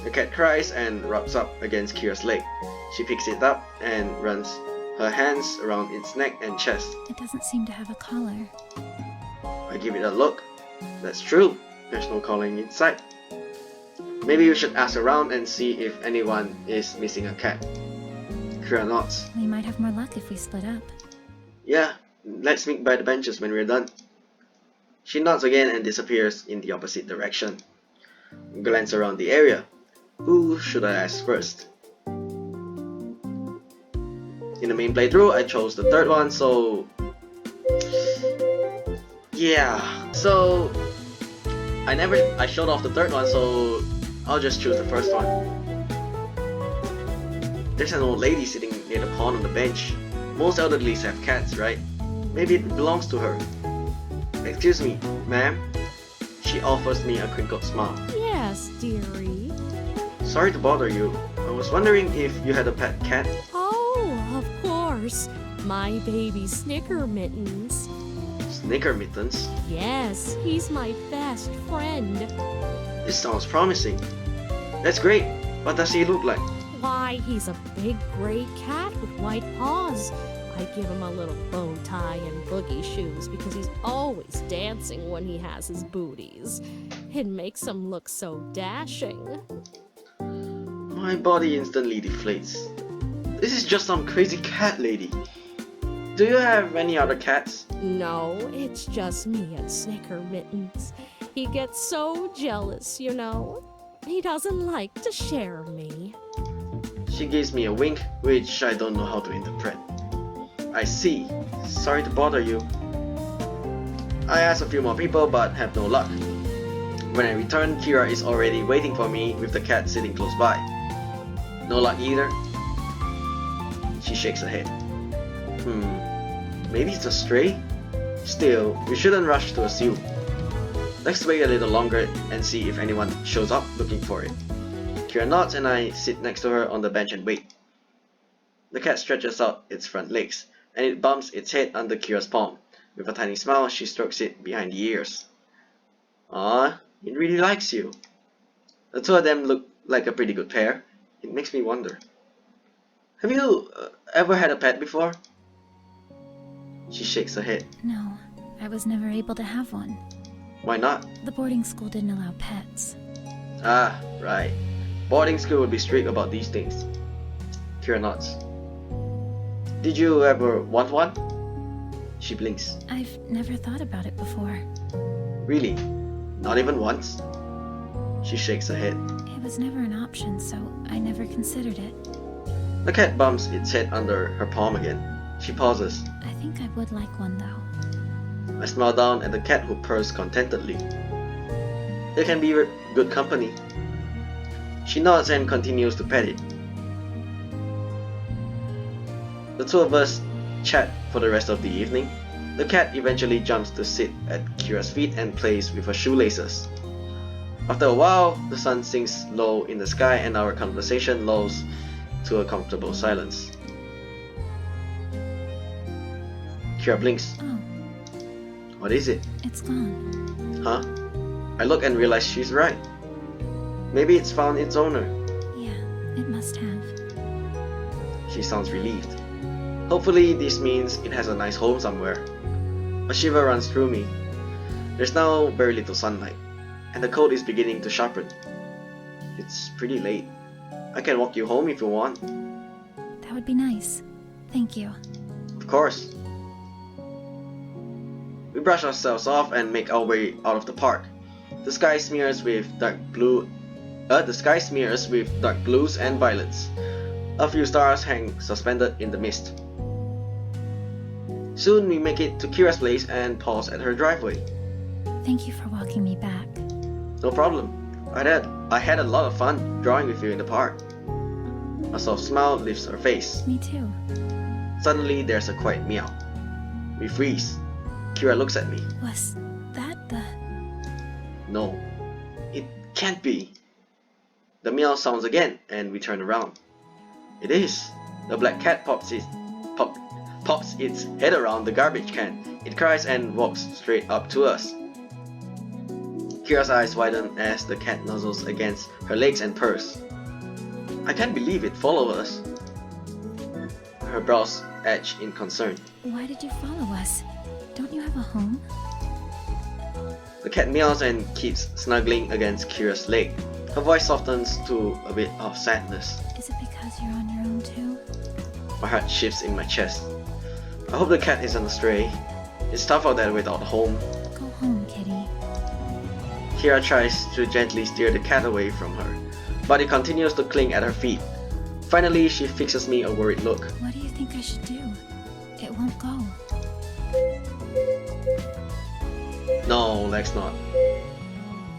The cat cries and rubs up against Kira's leg. She picks it up and runs her hands around its neck and chest. It doesn't seem to have a collar. I give it a look. That's true. There's no calling in sight. Maybe we should ask around and see if anyone is missing a cat. Kira nods. We might have more luck if we split up. Yeah, let's meet by the benches when we're done. She nods again and disappears in the opposite direction. Glance around the area. Who should I ask first? In the main playthrough, I chose the third one, so... yeah, so... I showed off the third one, so I'll just choose the first one. There's an old lady sitting near the pond on the bench. Most elderlies have cats, right? Maybe it belongs to her. Excuse me, ma'am. She offers me a crinkled smile. Yes, dearie. Sorry to bother you. I was wondering if you had a pet cat. Oh, of course. My baby Snicker Mittens. Snicker Mittens? Yes, he's my best friend. This sounds promising. That's great. What does he look like? Why, he's a big gray cat with white paws. I give him a little bow tie and boogie shoes because he's always dancing when he has his booties. It makes him look so dashing. My body instantly deflates. This is just some crazy cat lady. Do you have any other cats? No, it's just me and Snicker Mittens. He gets so jealous, you know. He doesn't like to share me. She gives me a wink, which I don't know how to interpret. I see. Sorry to bother you. I ask a few more people but have no luck. When I return, Kira is already waiting for me with the cat sitting close by. No luck either? She shakes her head. Maybe it's a stray? Still, we shouldn't rush to assume. Let's wait a little longer and see if anyone shows up looking for it. Kira nods and I sit next to her on the bench and wait. The cat stretches out its front legs, and it bumps its head under Kira's palm. With a tiny smile, she strokes it behind the ears. Ah, it really likes you. The two of them look like a pretty good pair. It makes me wonder. Have you ever had a pet before? She shakes her head. No, I was never able to have one. Why not? The boarding school didn't allow pets. Ah, right. Boarding school would be strict about these things. Kira nods. Did you ever want one? She blinks. I've never thought about it before. Really? Not even once? She shakes her head. It was never an option, so I never considered it. The cat bumps its head under her palm again. She pauses. I think I would like one, though. I smile down at the cat who purrs contentedly. They can be good company. She nods and continues to pet it. The two of us chat for the rest of the evening. The cat eventually jumps to sit at Kira's feet and plays with her shoelaces. After a while, the sun sinks low in the sky and our conversation lulls to a comfortable silence. Kira blinks. Oh, What is it? it's gone. Huh? I look and realize she's right. Maybe it's found its owner. Yeah, it must have. She sounds relieved. Hopefully this means it has a nice home somewhere. A shiver runs through me. There's now very little sunlight, and the cold is beginning to sharpen. It's pretty late. I can walk you home if you want. That would be nice. Thank you. Of course. We brush ourselves off and make our way out of the park. The sky smears with dark blues and violets. A few stars hang suspended in the mist. Soon we make it to Kira's place and pause at her driveway. Thank you for walking me back. No problem. I had a lot of fun drawing with you in the park. A soft smile lifts her face. Me too. Suddenly there's a quiet meow. We freeze. Kira looks at me. Was that the... No, it can't be. The meow sounds again and we turn around. It is. The black cat pops its head around the garbage can. It cries and walks straight up to us. Kira's eyes widen as the cat nuzzles against her legs and purrs. I can't believe it followed us. Her brows edge in concern. Why did you follow us? Don't you have a home? The cat meows and keeps snuggling against Kira's leg. Her voice softens to a bit of sadness. Is it because you're on your own too? My heart shifts in my chest. I hope the cat isn't astray. It's tough out there without a home. Go home, kitty. Kira tries to gently steer the cat away from her, but it continues to cling at her feet. Finally, she fixes me a worried look. What do you think I should do? It won't go. No, let's not.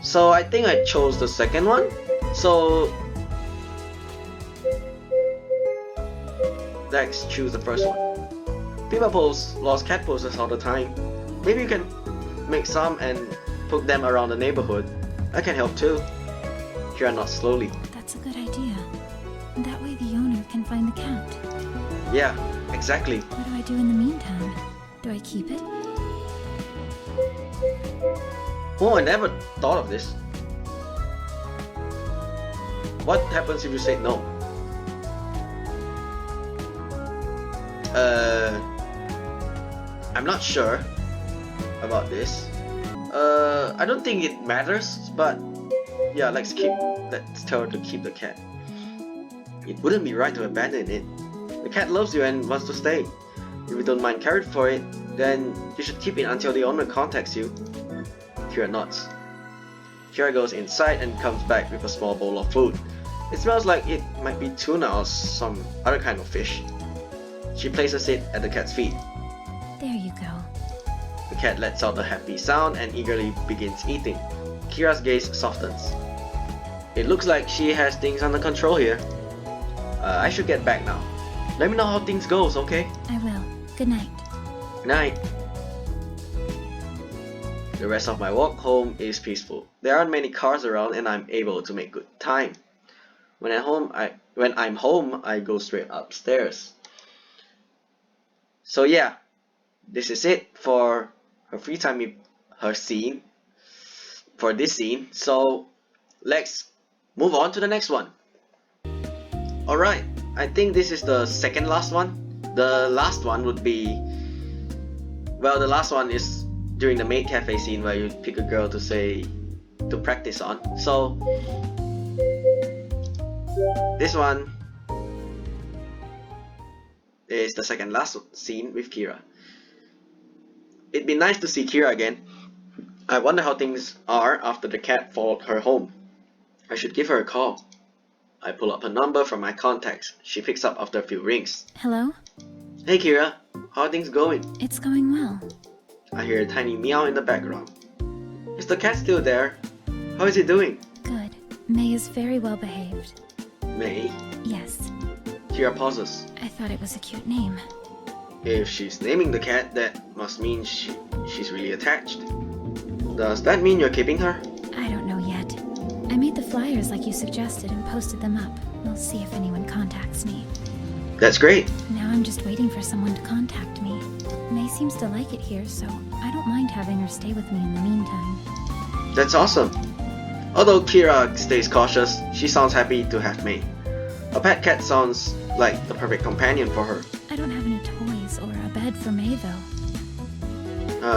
So I think I chose the second one. So let's choose the first one. People post lost cat posters all the time. Maybe you can make some and put them around the neighborhood. I can help too. Kira nods slowly. That's a good idea. That way the owner can find the cat. Yeah, exactly. What do I do in the meantime? Do I keep it? Oh, I never thought of this. What happens if you say no? I'm not sure about this. I don't think it matters, but yeah, let's tell her to keep the cat. It wouldn't be right to abandon it. The cat loves you and wants to stay. If you don't mind caring for it, then you should keep it until the owner contacts you. Kira nods. Kira goes inside and comes back with a small bowl of food. It smells like it might be tuna or some other kind of fish. She places it at the cat's feet. There you go. The cat lets out a happy sound and eagerly begins eating. Kira's gaze softens. It looks like she has things under control here. I should get back now. Let me know how things goes, okay? I will. Good night. Good night. The rest of my walk home is peaceful. There aren't many cars around and I'm able to make good time. When I'm home, I go straight upstairs. So yeah, this is it for her free time, for this scene. So let's move on to the next one. Alright, I think this is the second last one. The last one would be, well, the last one is during the maid cafe scene where you pick a girl to practice on. So this one is the second last scene with Kira. It'd be nice to see Kira again. I wonder how things are after the cat followed her home. I should give her a call. I pull up her number from my contacts. She picks up after a few rings. Hello? Hey Kira, how are things going? It's going well. I hear a tiny meow in the background. Is the cat still there? How is it doing? Good. May is very well behaved. May? Yes. Kira pauses. I thought it was a cute name. If she's naming the cat, that must mean she's really attached. Does that mean you're keeping her? I don't know yet. I made the flyers like you suggested and posted them up. We'll see if anyone contacts me. That's great. Now I'm just waiting for someone to contact me. May seems to like it here, so I don't mind having her stay with me in the meantime. That's awesome. Although Kira stays cautious, she sounds happy to have May. A pet cat sounds like the perfect companion for her. I don't have any toys or a bed for May though.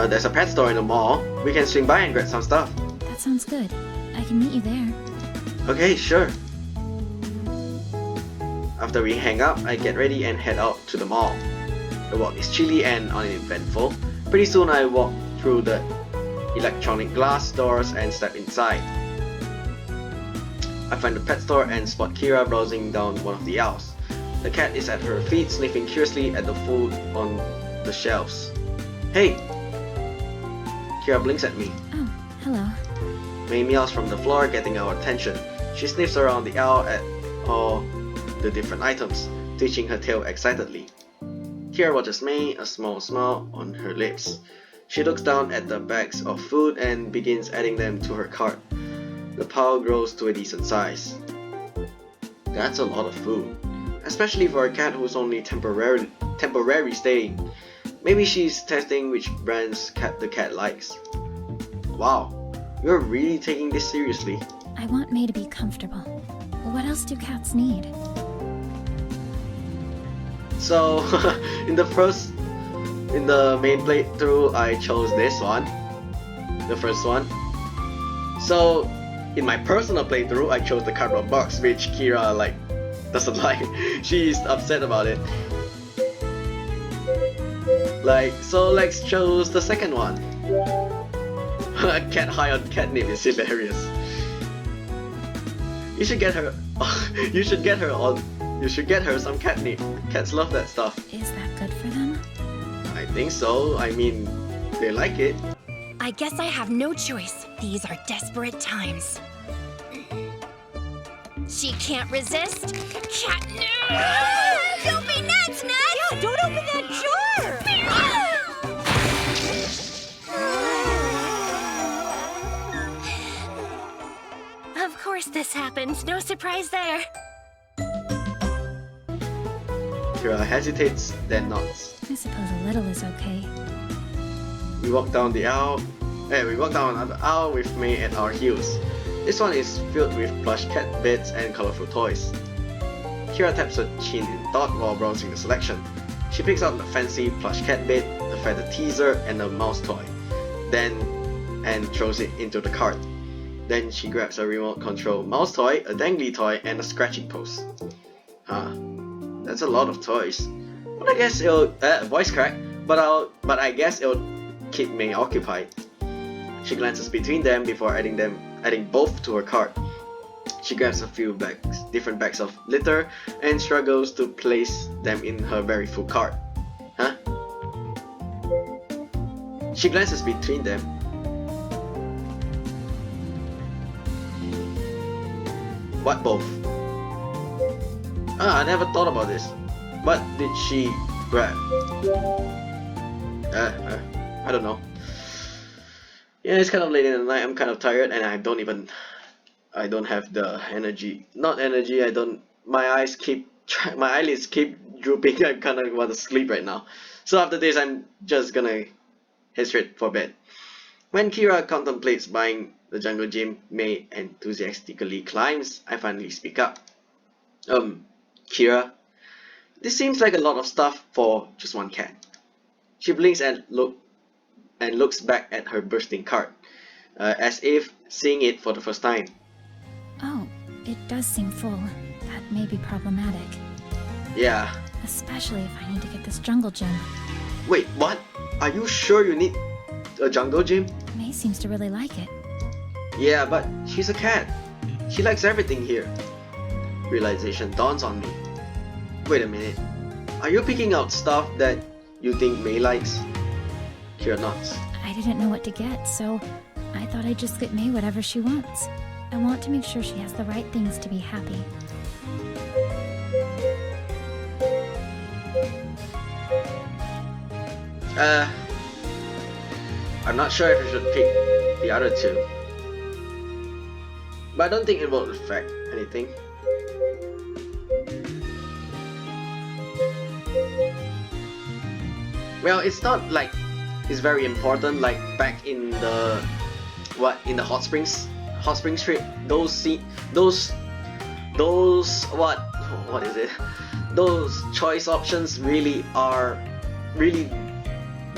There's a pet store in the mall. We can swing by and grab some stuff. That sounds good. I can meet you there. Okay, sure. After we hang up, I get ready and head out to the mall. The walk is chilly and uneventful. Pretty soon I walk through the electronic glass doors and step inside. I find the pet store and spot Kira browsing down one of the aisles. The cat is at her feet, sniffing curiously at the food on the shelves. Hey! Kira blinks at me. Oh, hello. May meows from the floor, getting our attention. She sniffs around the aisle at all the different items, twitching her tail excitedly. Kira watches May, a small smile on her lips. She looks down at the bags of food and begins adding them to her cart. The pile grows to a decent size. That's a lot of food, especially for a cat who's only temporary staying. Maybe she's testing which brands the cat likes. Wow, you're really taking this seriously. I want May to be comfortable. What else do cats need? So, in the main playthrough, I chose this one, the first one. So, in my personal playthrough, I chose the cardboard box, which Kira doesn't like. She's upset about it. So Lex chose the second one. A cat high on catnip is hilarious. You should get her. You should get her some catnip. Cats love that stuff. Is that good for them? I think so. I mean, they like it. I guess I have no choice. These are desperate times. She can't resist. Catnip! Don't be nuts, Nuts! Yeah, don't open that jar! Of course this happens. No surprise there. Kira hesitates, then nods. I suppose a little is okay. We walk down the aisle. We walk down another aisle with May at our heels. This one is filled with plush cat beds and colorful toys. Kira taps her chin in thought while browsing the selection. She picks out the fancy plush cat bed, the feather teaser, and a mouse toy, and throws it into the cart. Then she grabs a remote control mouse toy, a dangly toy, and a scratching post. That's a lot of toys. But I guess it'll voice crack. But I guess it'll keep May occupied. She glances between them before adding both to her cart. She grabs a few different bags of litter and struggles to place them in her very full cart. She glances between them. What both? I never thought about this. What did she grab? I don't know. Yeah, it's kind of late in the night. I'm kind of tired, and I don't have the energy. Not energy. My eyelids keep drooping. I kind of want to sleep right now. So after this, I'm just gonna head straight for bed. When Kira contemplates buying the jungle gym, May enthusiastically climbs. I finally speak up. Kira, this seems like a lot of stuff for just one cat. She blinks and looks back at her bursting cart, as if seeing it for the first time. Oh, it does seem full. That may be problematic. Yeah. Especially if I need to get this jungle gym. Wait, what? Are you sure you need a jungle gym? May seems to really like it. Yeah, but she's a cat. She likes everything here. Realization dawns on me. Wait a minute. Are you picking out stuff that you think May likes? Kira nods. I didn't know what to get, so I thought I'd just get May whatever she wants. I want to make sure she has the right things to be happy. I'm not sure if I should pick the other two. But I don't think it will affect anything. Well, it's not like it's very important like back in the hot springs trip. Those choice options really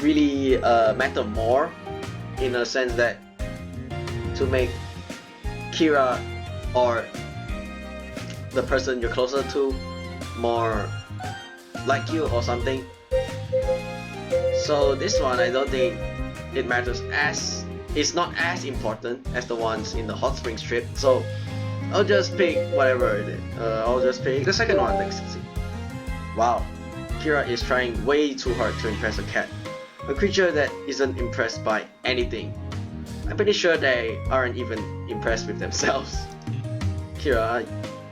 really matter more, in a sense that to make Kira or the person you're closer to more like you or something. So this one, I don't think it matters as, it's not as important as the ones in the hot spring strip. So I'll just pick whatever it is. I'll just pick the second one, Ecstasy. Wow, Kira is trying way too hard to impress a cat, a creature that isn't impressed by anything. I'm pretty sure they aren't even impressed with themselves. Kira,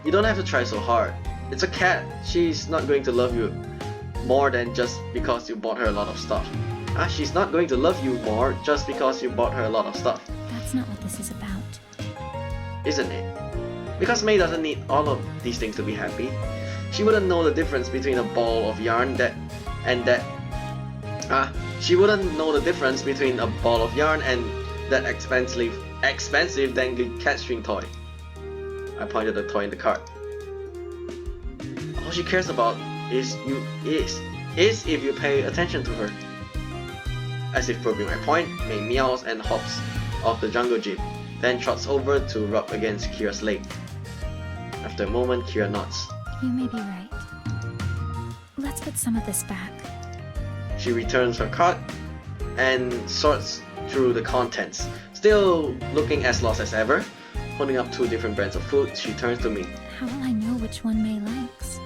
you don't have to try so hard. It's a cat. She's not going to love you more than just because you bought her a lot of stuff. She's not going to love you more just because you bought her a lot of stuff. That's not what this is about. Isn't it? Because May doesn't need all of these things to be happy. She wouldn't know the difference between a ball of yarn she wouldn't know the difference between a ball of yarn and that expensive dangly cat string toy. I pointed the toy in the cart. All she cares about is if you pay attention to her. As if proving my point, May meows and hops off the jungle jeep, then trots over to rub against Kira's leg. After a moment, Kira nods. You may be right. Let's put some of this back. She returns her cart and sorts through the contents. Still looking as lost as ever, holding up two different brands of food, she turns to me. How will I know which one May likes?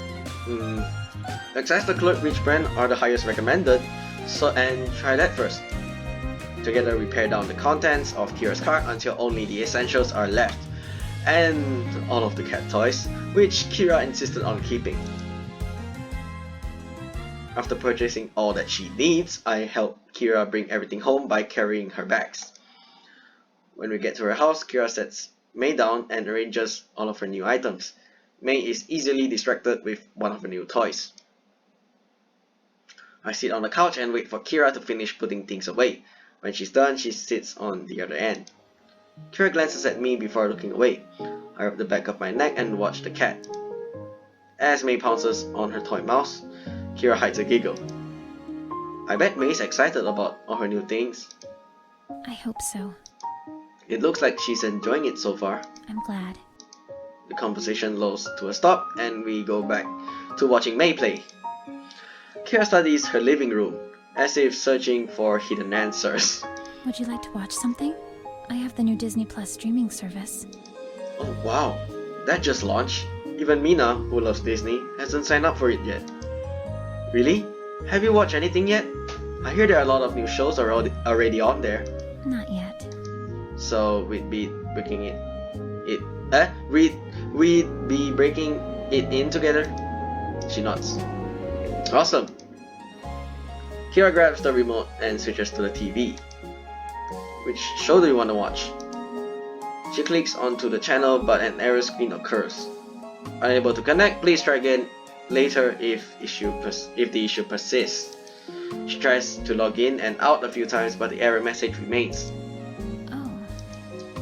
Let's ask the clerk which brand are the highest recommended, and try that first. Together we pare down the contents of Kira's cart until only the essentials are left, and all of the cat toys, which Kira insisted on keeping. After purchasing all that she needs, I help Kira bring everything home by carrying her bags. When we get to her house, Kira sets May down and arranges all of her new items. May is easily distracted with one of her new toys. I sit on the couch and wait for Kira to finish putting things away. When she's done, she sits on the other end. Kira glances at me before looking away. I rub the back of my neck and watch the cat. As May pounces on her toy mouse, Kira hides a giggle. I bet May's excited about all her new things. I hope so. It looks like she's enjoying it so far. I'm glad. The conversation lulls to a stop and we go back to watching May play. Kira studies her living room, as if searching for hidden answers. Would you like to watch something? I have the new Disney Plus streaming service. Oh wow, that just launched. Even Mina, who loves Disney, hasn't signed up for it yet. Really? Have you watched anything yet? I hear there are a lot of new shows already on there. Not yet. So we'd be breaking we'd be breaking it in together? She nods. Awesome. Kira grabs the remote and switches to the TV. Which show do you want to watch? She clicks onto the channel, but an error screen occurs. Unable to connect, please try again later if the issue persists. She tries to log in and out a few times, but the error message remains. Oh.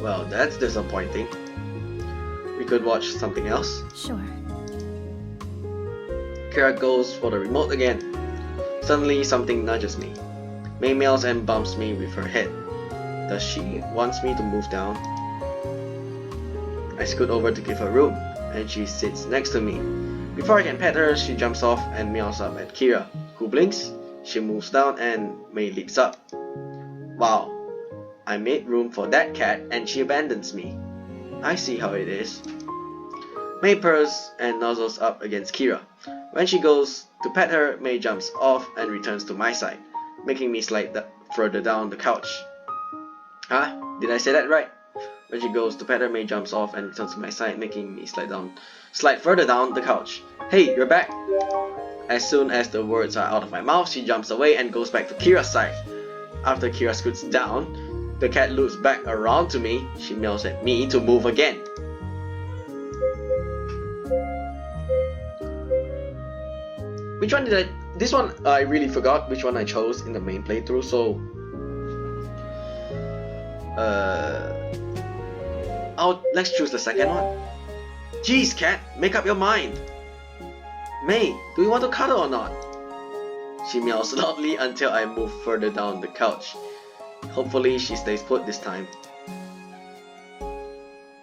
Well, that's disappointing. We could watch something else. Sure. Kira goes for the remote again. Suddenly, something nudges me. May meows and bumps me with her head. Does she want me to move down? I scoot over to give her room, and she sits next to me. Before I can pet her, she jumps off and meows up at Kira, who blinks. She moves down and May leaps up. Wow, I made room for that cat and she abandons me. I see how it is. May purrs and nuzzles up against Kira. When she goes to pet her, May jumps off and returns to my side, making me slide further down the couch. Did I say that right? When she goes to pet her, May jumps off and returns to my side, making me slide further down the couch. Hey, you're back! As soon as the words are out of my mouth, she jumps away and goes back to Kira's side. After Kira scoots down, the cat loops back around to me. She meows at me to move again. Which one did I... This one, I really forgot which one I chose in the main playthrough, so... let's choose the second one. Jeez, cat, make up your mind. May, do you want to cuddle or not? She meows loudly until I move further down the couch. Hopefully she stays put this time.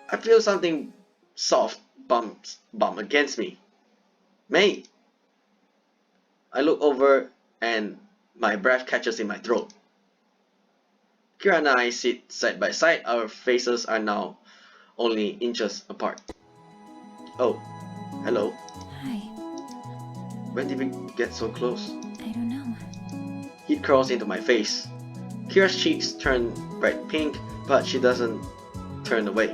I feel something soft bump against me. May! I look over and my breath catches in my throat. Kira and I sit side by side. Our faces are now only inches apart. Oh, hello. Hi. When did we get so close? I don't know. Heat crawls into my face. Kira's cheeks turn bright pink, but she doesn't turn away.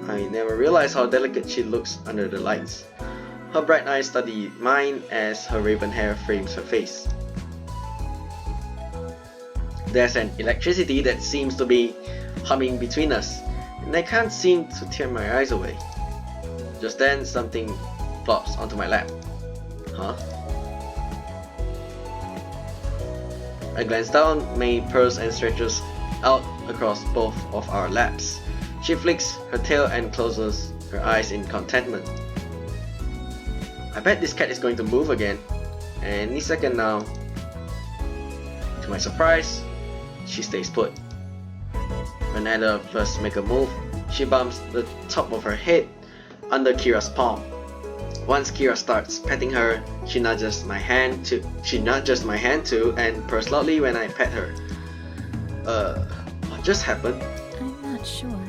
I never realized how delicate she looks under the lights. Her bright eyes study mine as her raven hair frames her face. There's an electricity that seems to be humming between us, and I can't seem to tear my eyes away. Just then, something flops onto my lap. Huh? I glance down. May purrs and stretches out across both of our laps. She flicks her tail and closes her eyes in contentment. I bet this cat is going to move again, any second now. To my surprise, she stays put. When either of us make a move, she bumps the top of her head under Kira's palm. Once Kira starts petting her, she nudges my hand too, and purrs loudly when I pet her. What just happened? I'm not sure.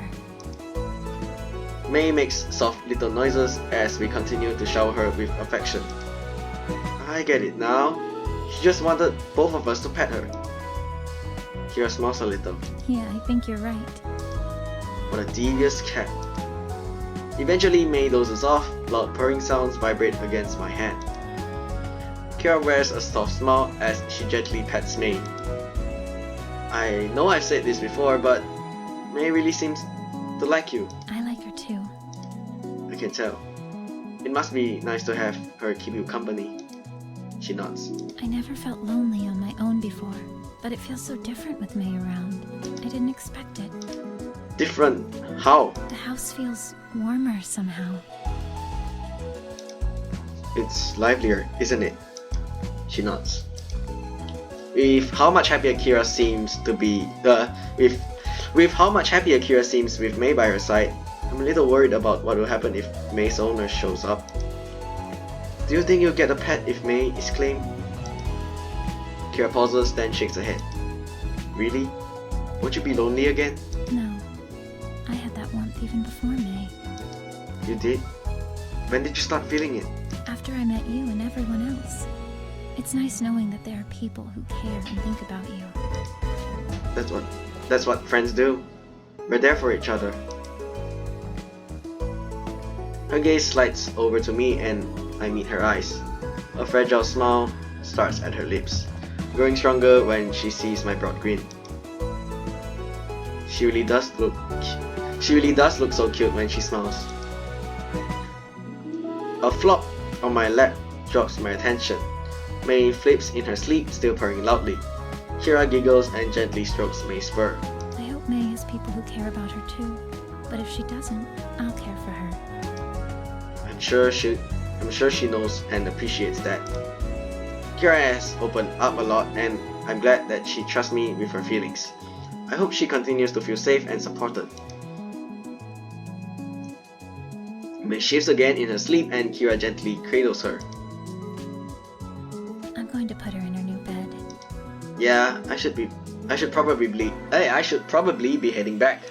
May makes soft little noises as we continue to shower her with affection. I get it now. She just wanted both of us to pet her. Kira smiles a little. Yeah, I think you're right. What a devious cat. Eventually, May dozes off. Loud purring sounds vibrate against my hand. Kira wears a soft smile as she gently pets May. I know I've said this before, but May really seems to like you. I like her too. I can tell. It must be nice to have her keep you company. She nods. I never felt lonely on my own before, but it feels so different with May around. I didn't expect it. Different? How? The house feels warmer somehow. It's livelier, isn't it? She nods. With how much happier Kira seems with May by her side, I'm a little worried about what will happen if May's owner shows up. Do you think you'll get a pet if May is claimed? Kira pauses, then shakes her head. Really? Won't you be lonely again? No. I had that warmth even before May. You did? When did you start feeling it? After I met you and everyone else. It's nice knowing that there are people who care and think about you. That's what friends do. We're there for each other. Her gaze slides over to me and I meet her eyes. A fragile smile starts at her lips, growing stronger when she sees my broad grin. She really does look so cute when she smiles. A flop on my lap draws my attention. May flips in her sleep, still purring loudly. Kira giggles and gently strokes May's fur. I hope May has people who care about her too. But if she doesn't, I'll care for her. I'm sure she knows and appreciates that. Kira has opened up a lot and I'm glad that she trusts me with her feelings. I hope she continues to feel safe and supported. May shifts again in her sleep and Kira gently cradles her. I'm going to put her in her new bed. Yeah, I should probably be heading back.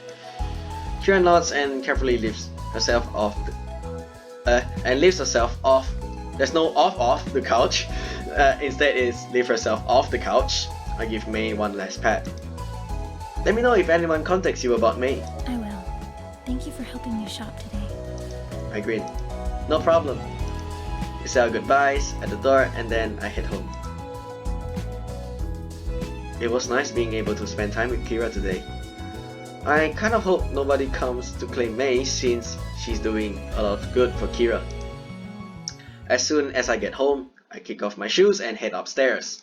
Kira nods and carefully lifts herself off There's no off the couch. Instead it's lift herself off the couch. I give May one last pat. Let me know if anyone contacts you about May. I will. Thank you for helping me shop today. I grin. No problem. We say our goodbyes at the door and then I head home. It was nice being able to spend time with Kira today. I kind of hope nobody comes to claim May since she's doing a lot of good for Kira. As soon as I get home, I kick off my shoes and head upstairs.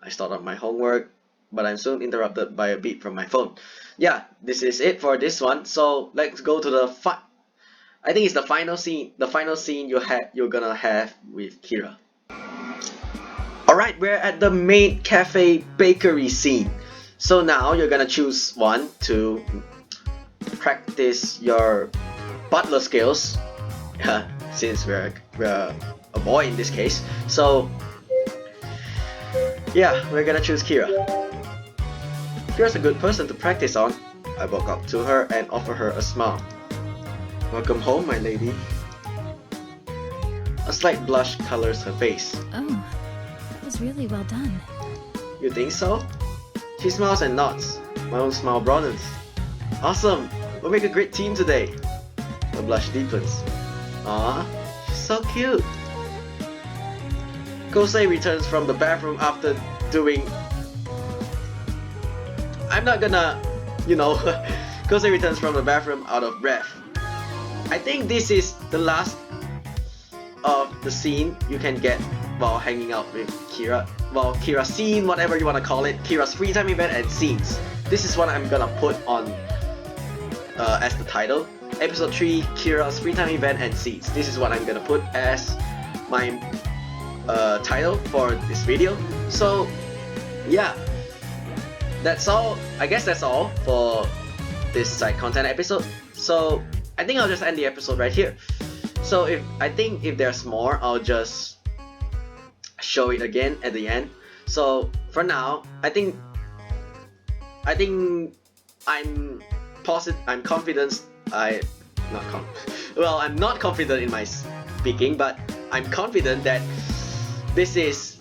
I start on my homework, but I'm soon interrupted by a beep from my phone. Yeah, this is it for this one, so let's go to the I think it's the final scene you're gonna have with Kira. Alright, we're at the maid cafe bakery scene. So now you're gonna choose one to practice your butler skills. Since we're a boy in this case. So yeah, we're gonna choose Kira. Kira's a good person to practice on. I walk up to her and offer her a smile. Welcome home, my lady. A slight blush colors her face. Oh, that was really well done. You think so? She smiles and nods. My own smile broadens. Awesome! We'll make a great team today. Her blush deepens. Aww, she's so cute. Kosei returns from the bathroom after doing... I'm not gonna... You know... Kosei returns from the bathroom out of breath. I think this is the last of the scene you can get while hanging out with Kira. Well, Kira's scene, whatever you wanna call it. Kira's free time event and scenes. This is what I'm gonna put on as the title. Episode 3, Kira's free time event and scenes. This is what I'm gonna put as my title for this video. So yeah, that's all. I guess that's all for this side content episode. So I think I'll just end the episode right here. So if there's more, I'll just show it again at the end. So for now, I'm confident. I'm not confident in my speaking, but I'm confident that this is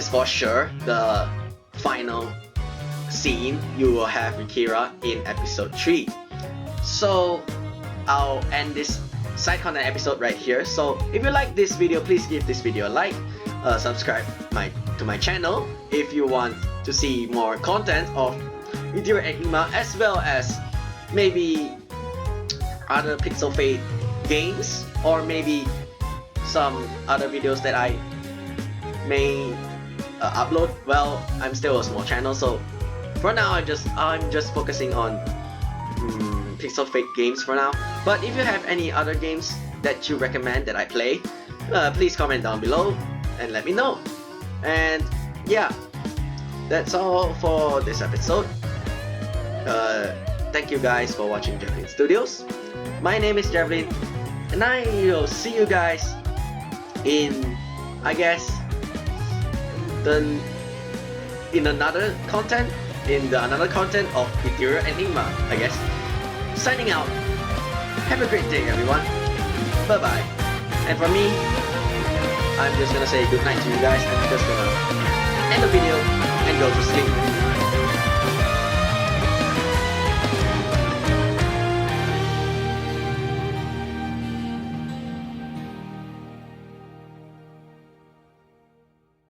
for sure the final scene you will have with Kira in episode 3. So I'll end this side content episode right here. So if you like this video, please give this video a like, subscribe to my channel if you want to see more content of Ethereal Enigma, as well as maybe other Pixel Fate games, or maybe some other videos that I may upload. Well, I'm still a small channel, so for now I'm just focusing on Pixel Fate games for now. But if you have any other games that you recommend that I play, please comment down below and let me know. And yeah, that's all for this episode. Thank you guys for watching Javelin Studios. My name is Javelin, and I will see you guys in, I guess, in another content of Ethereal Enigma, I guess. Signing out. Have a great day, everyone. Bye bye. And for me, I'm just gonna say good night to you guys. I'm just gonna end the video and go to sleep.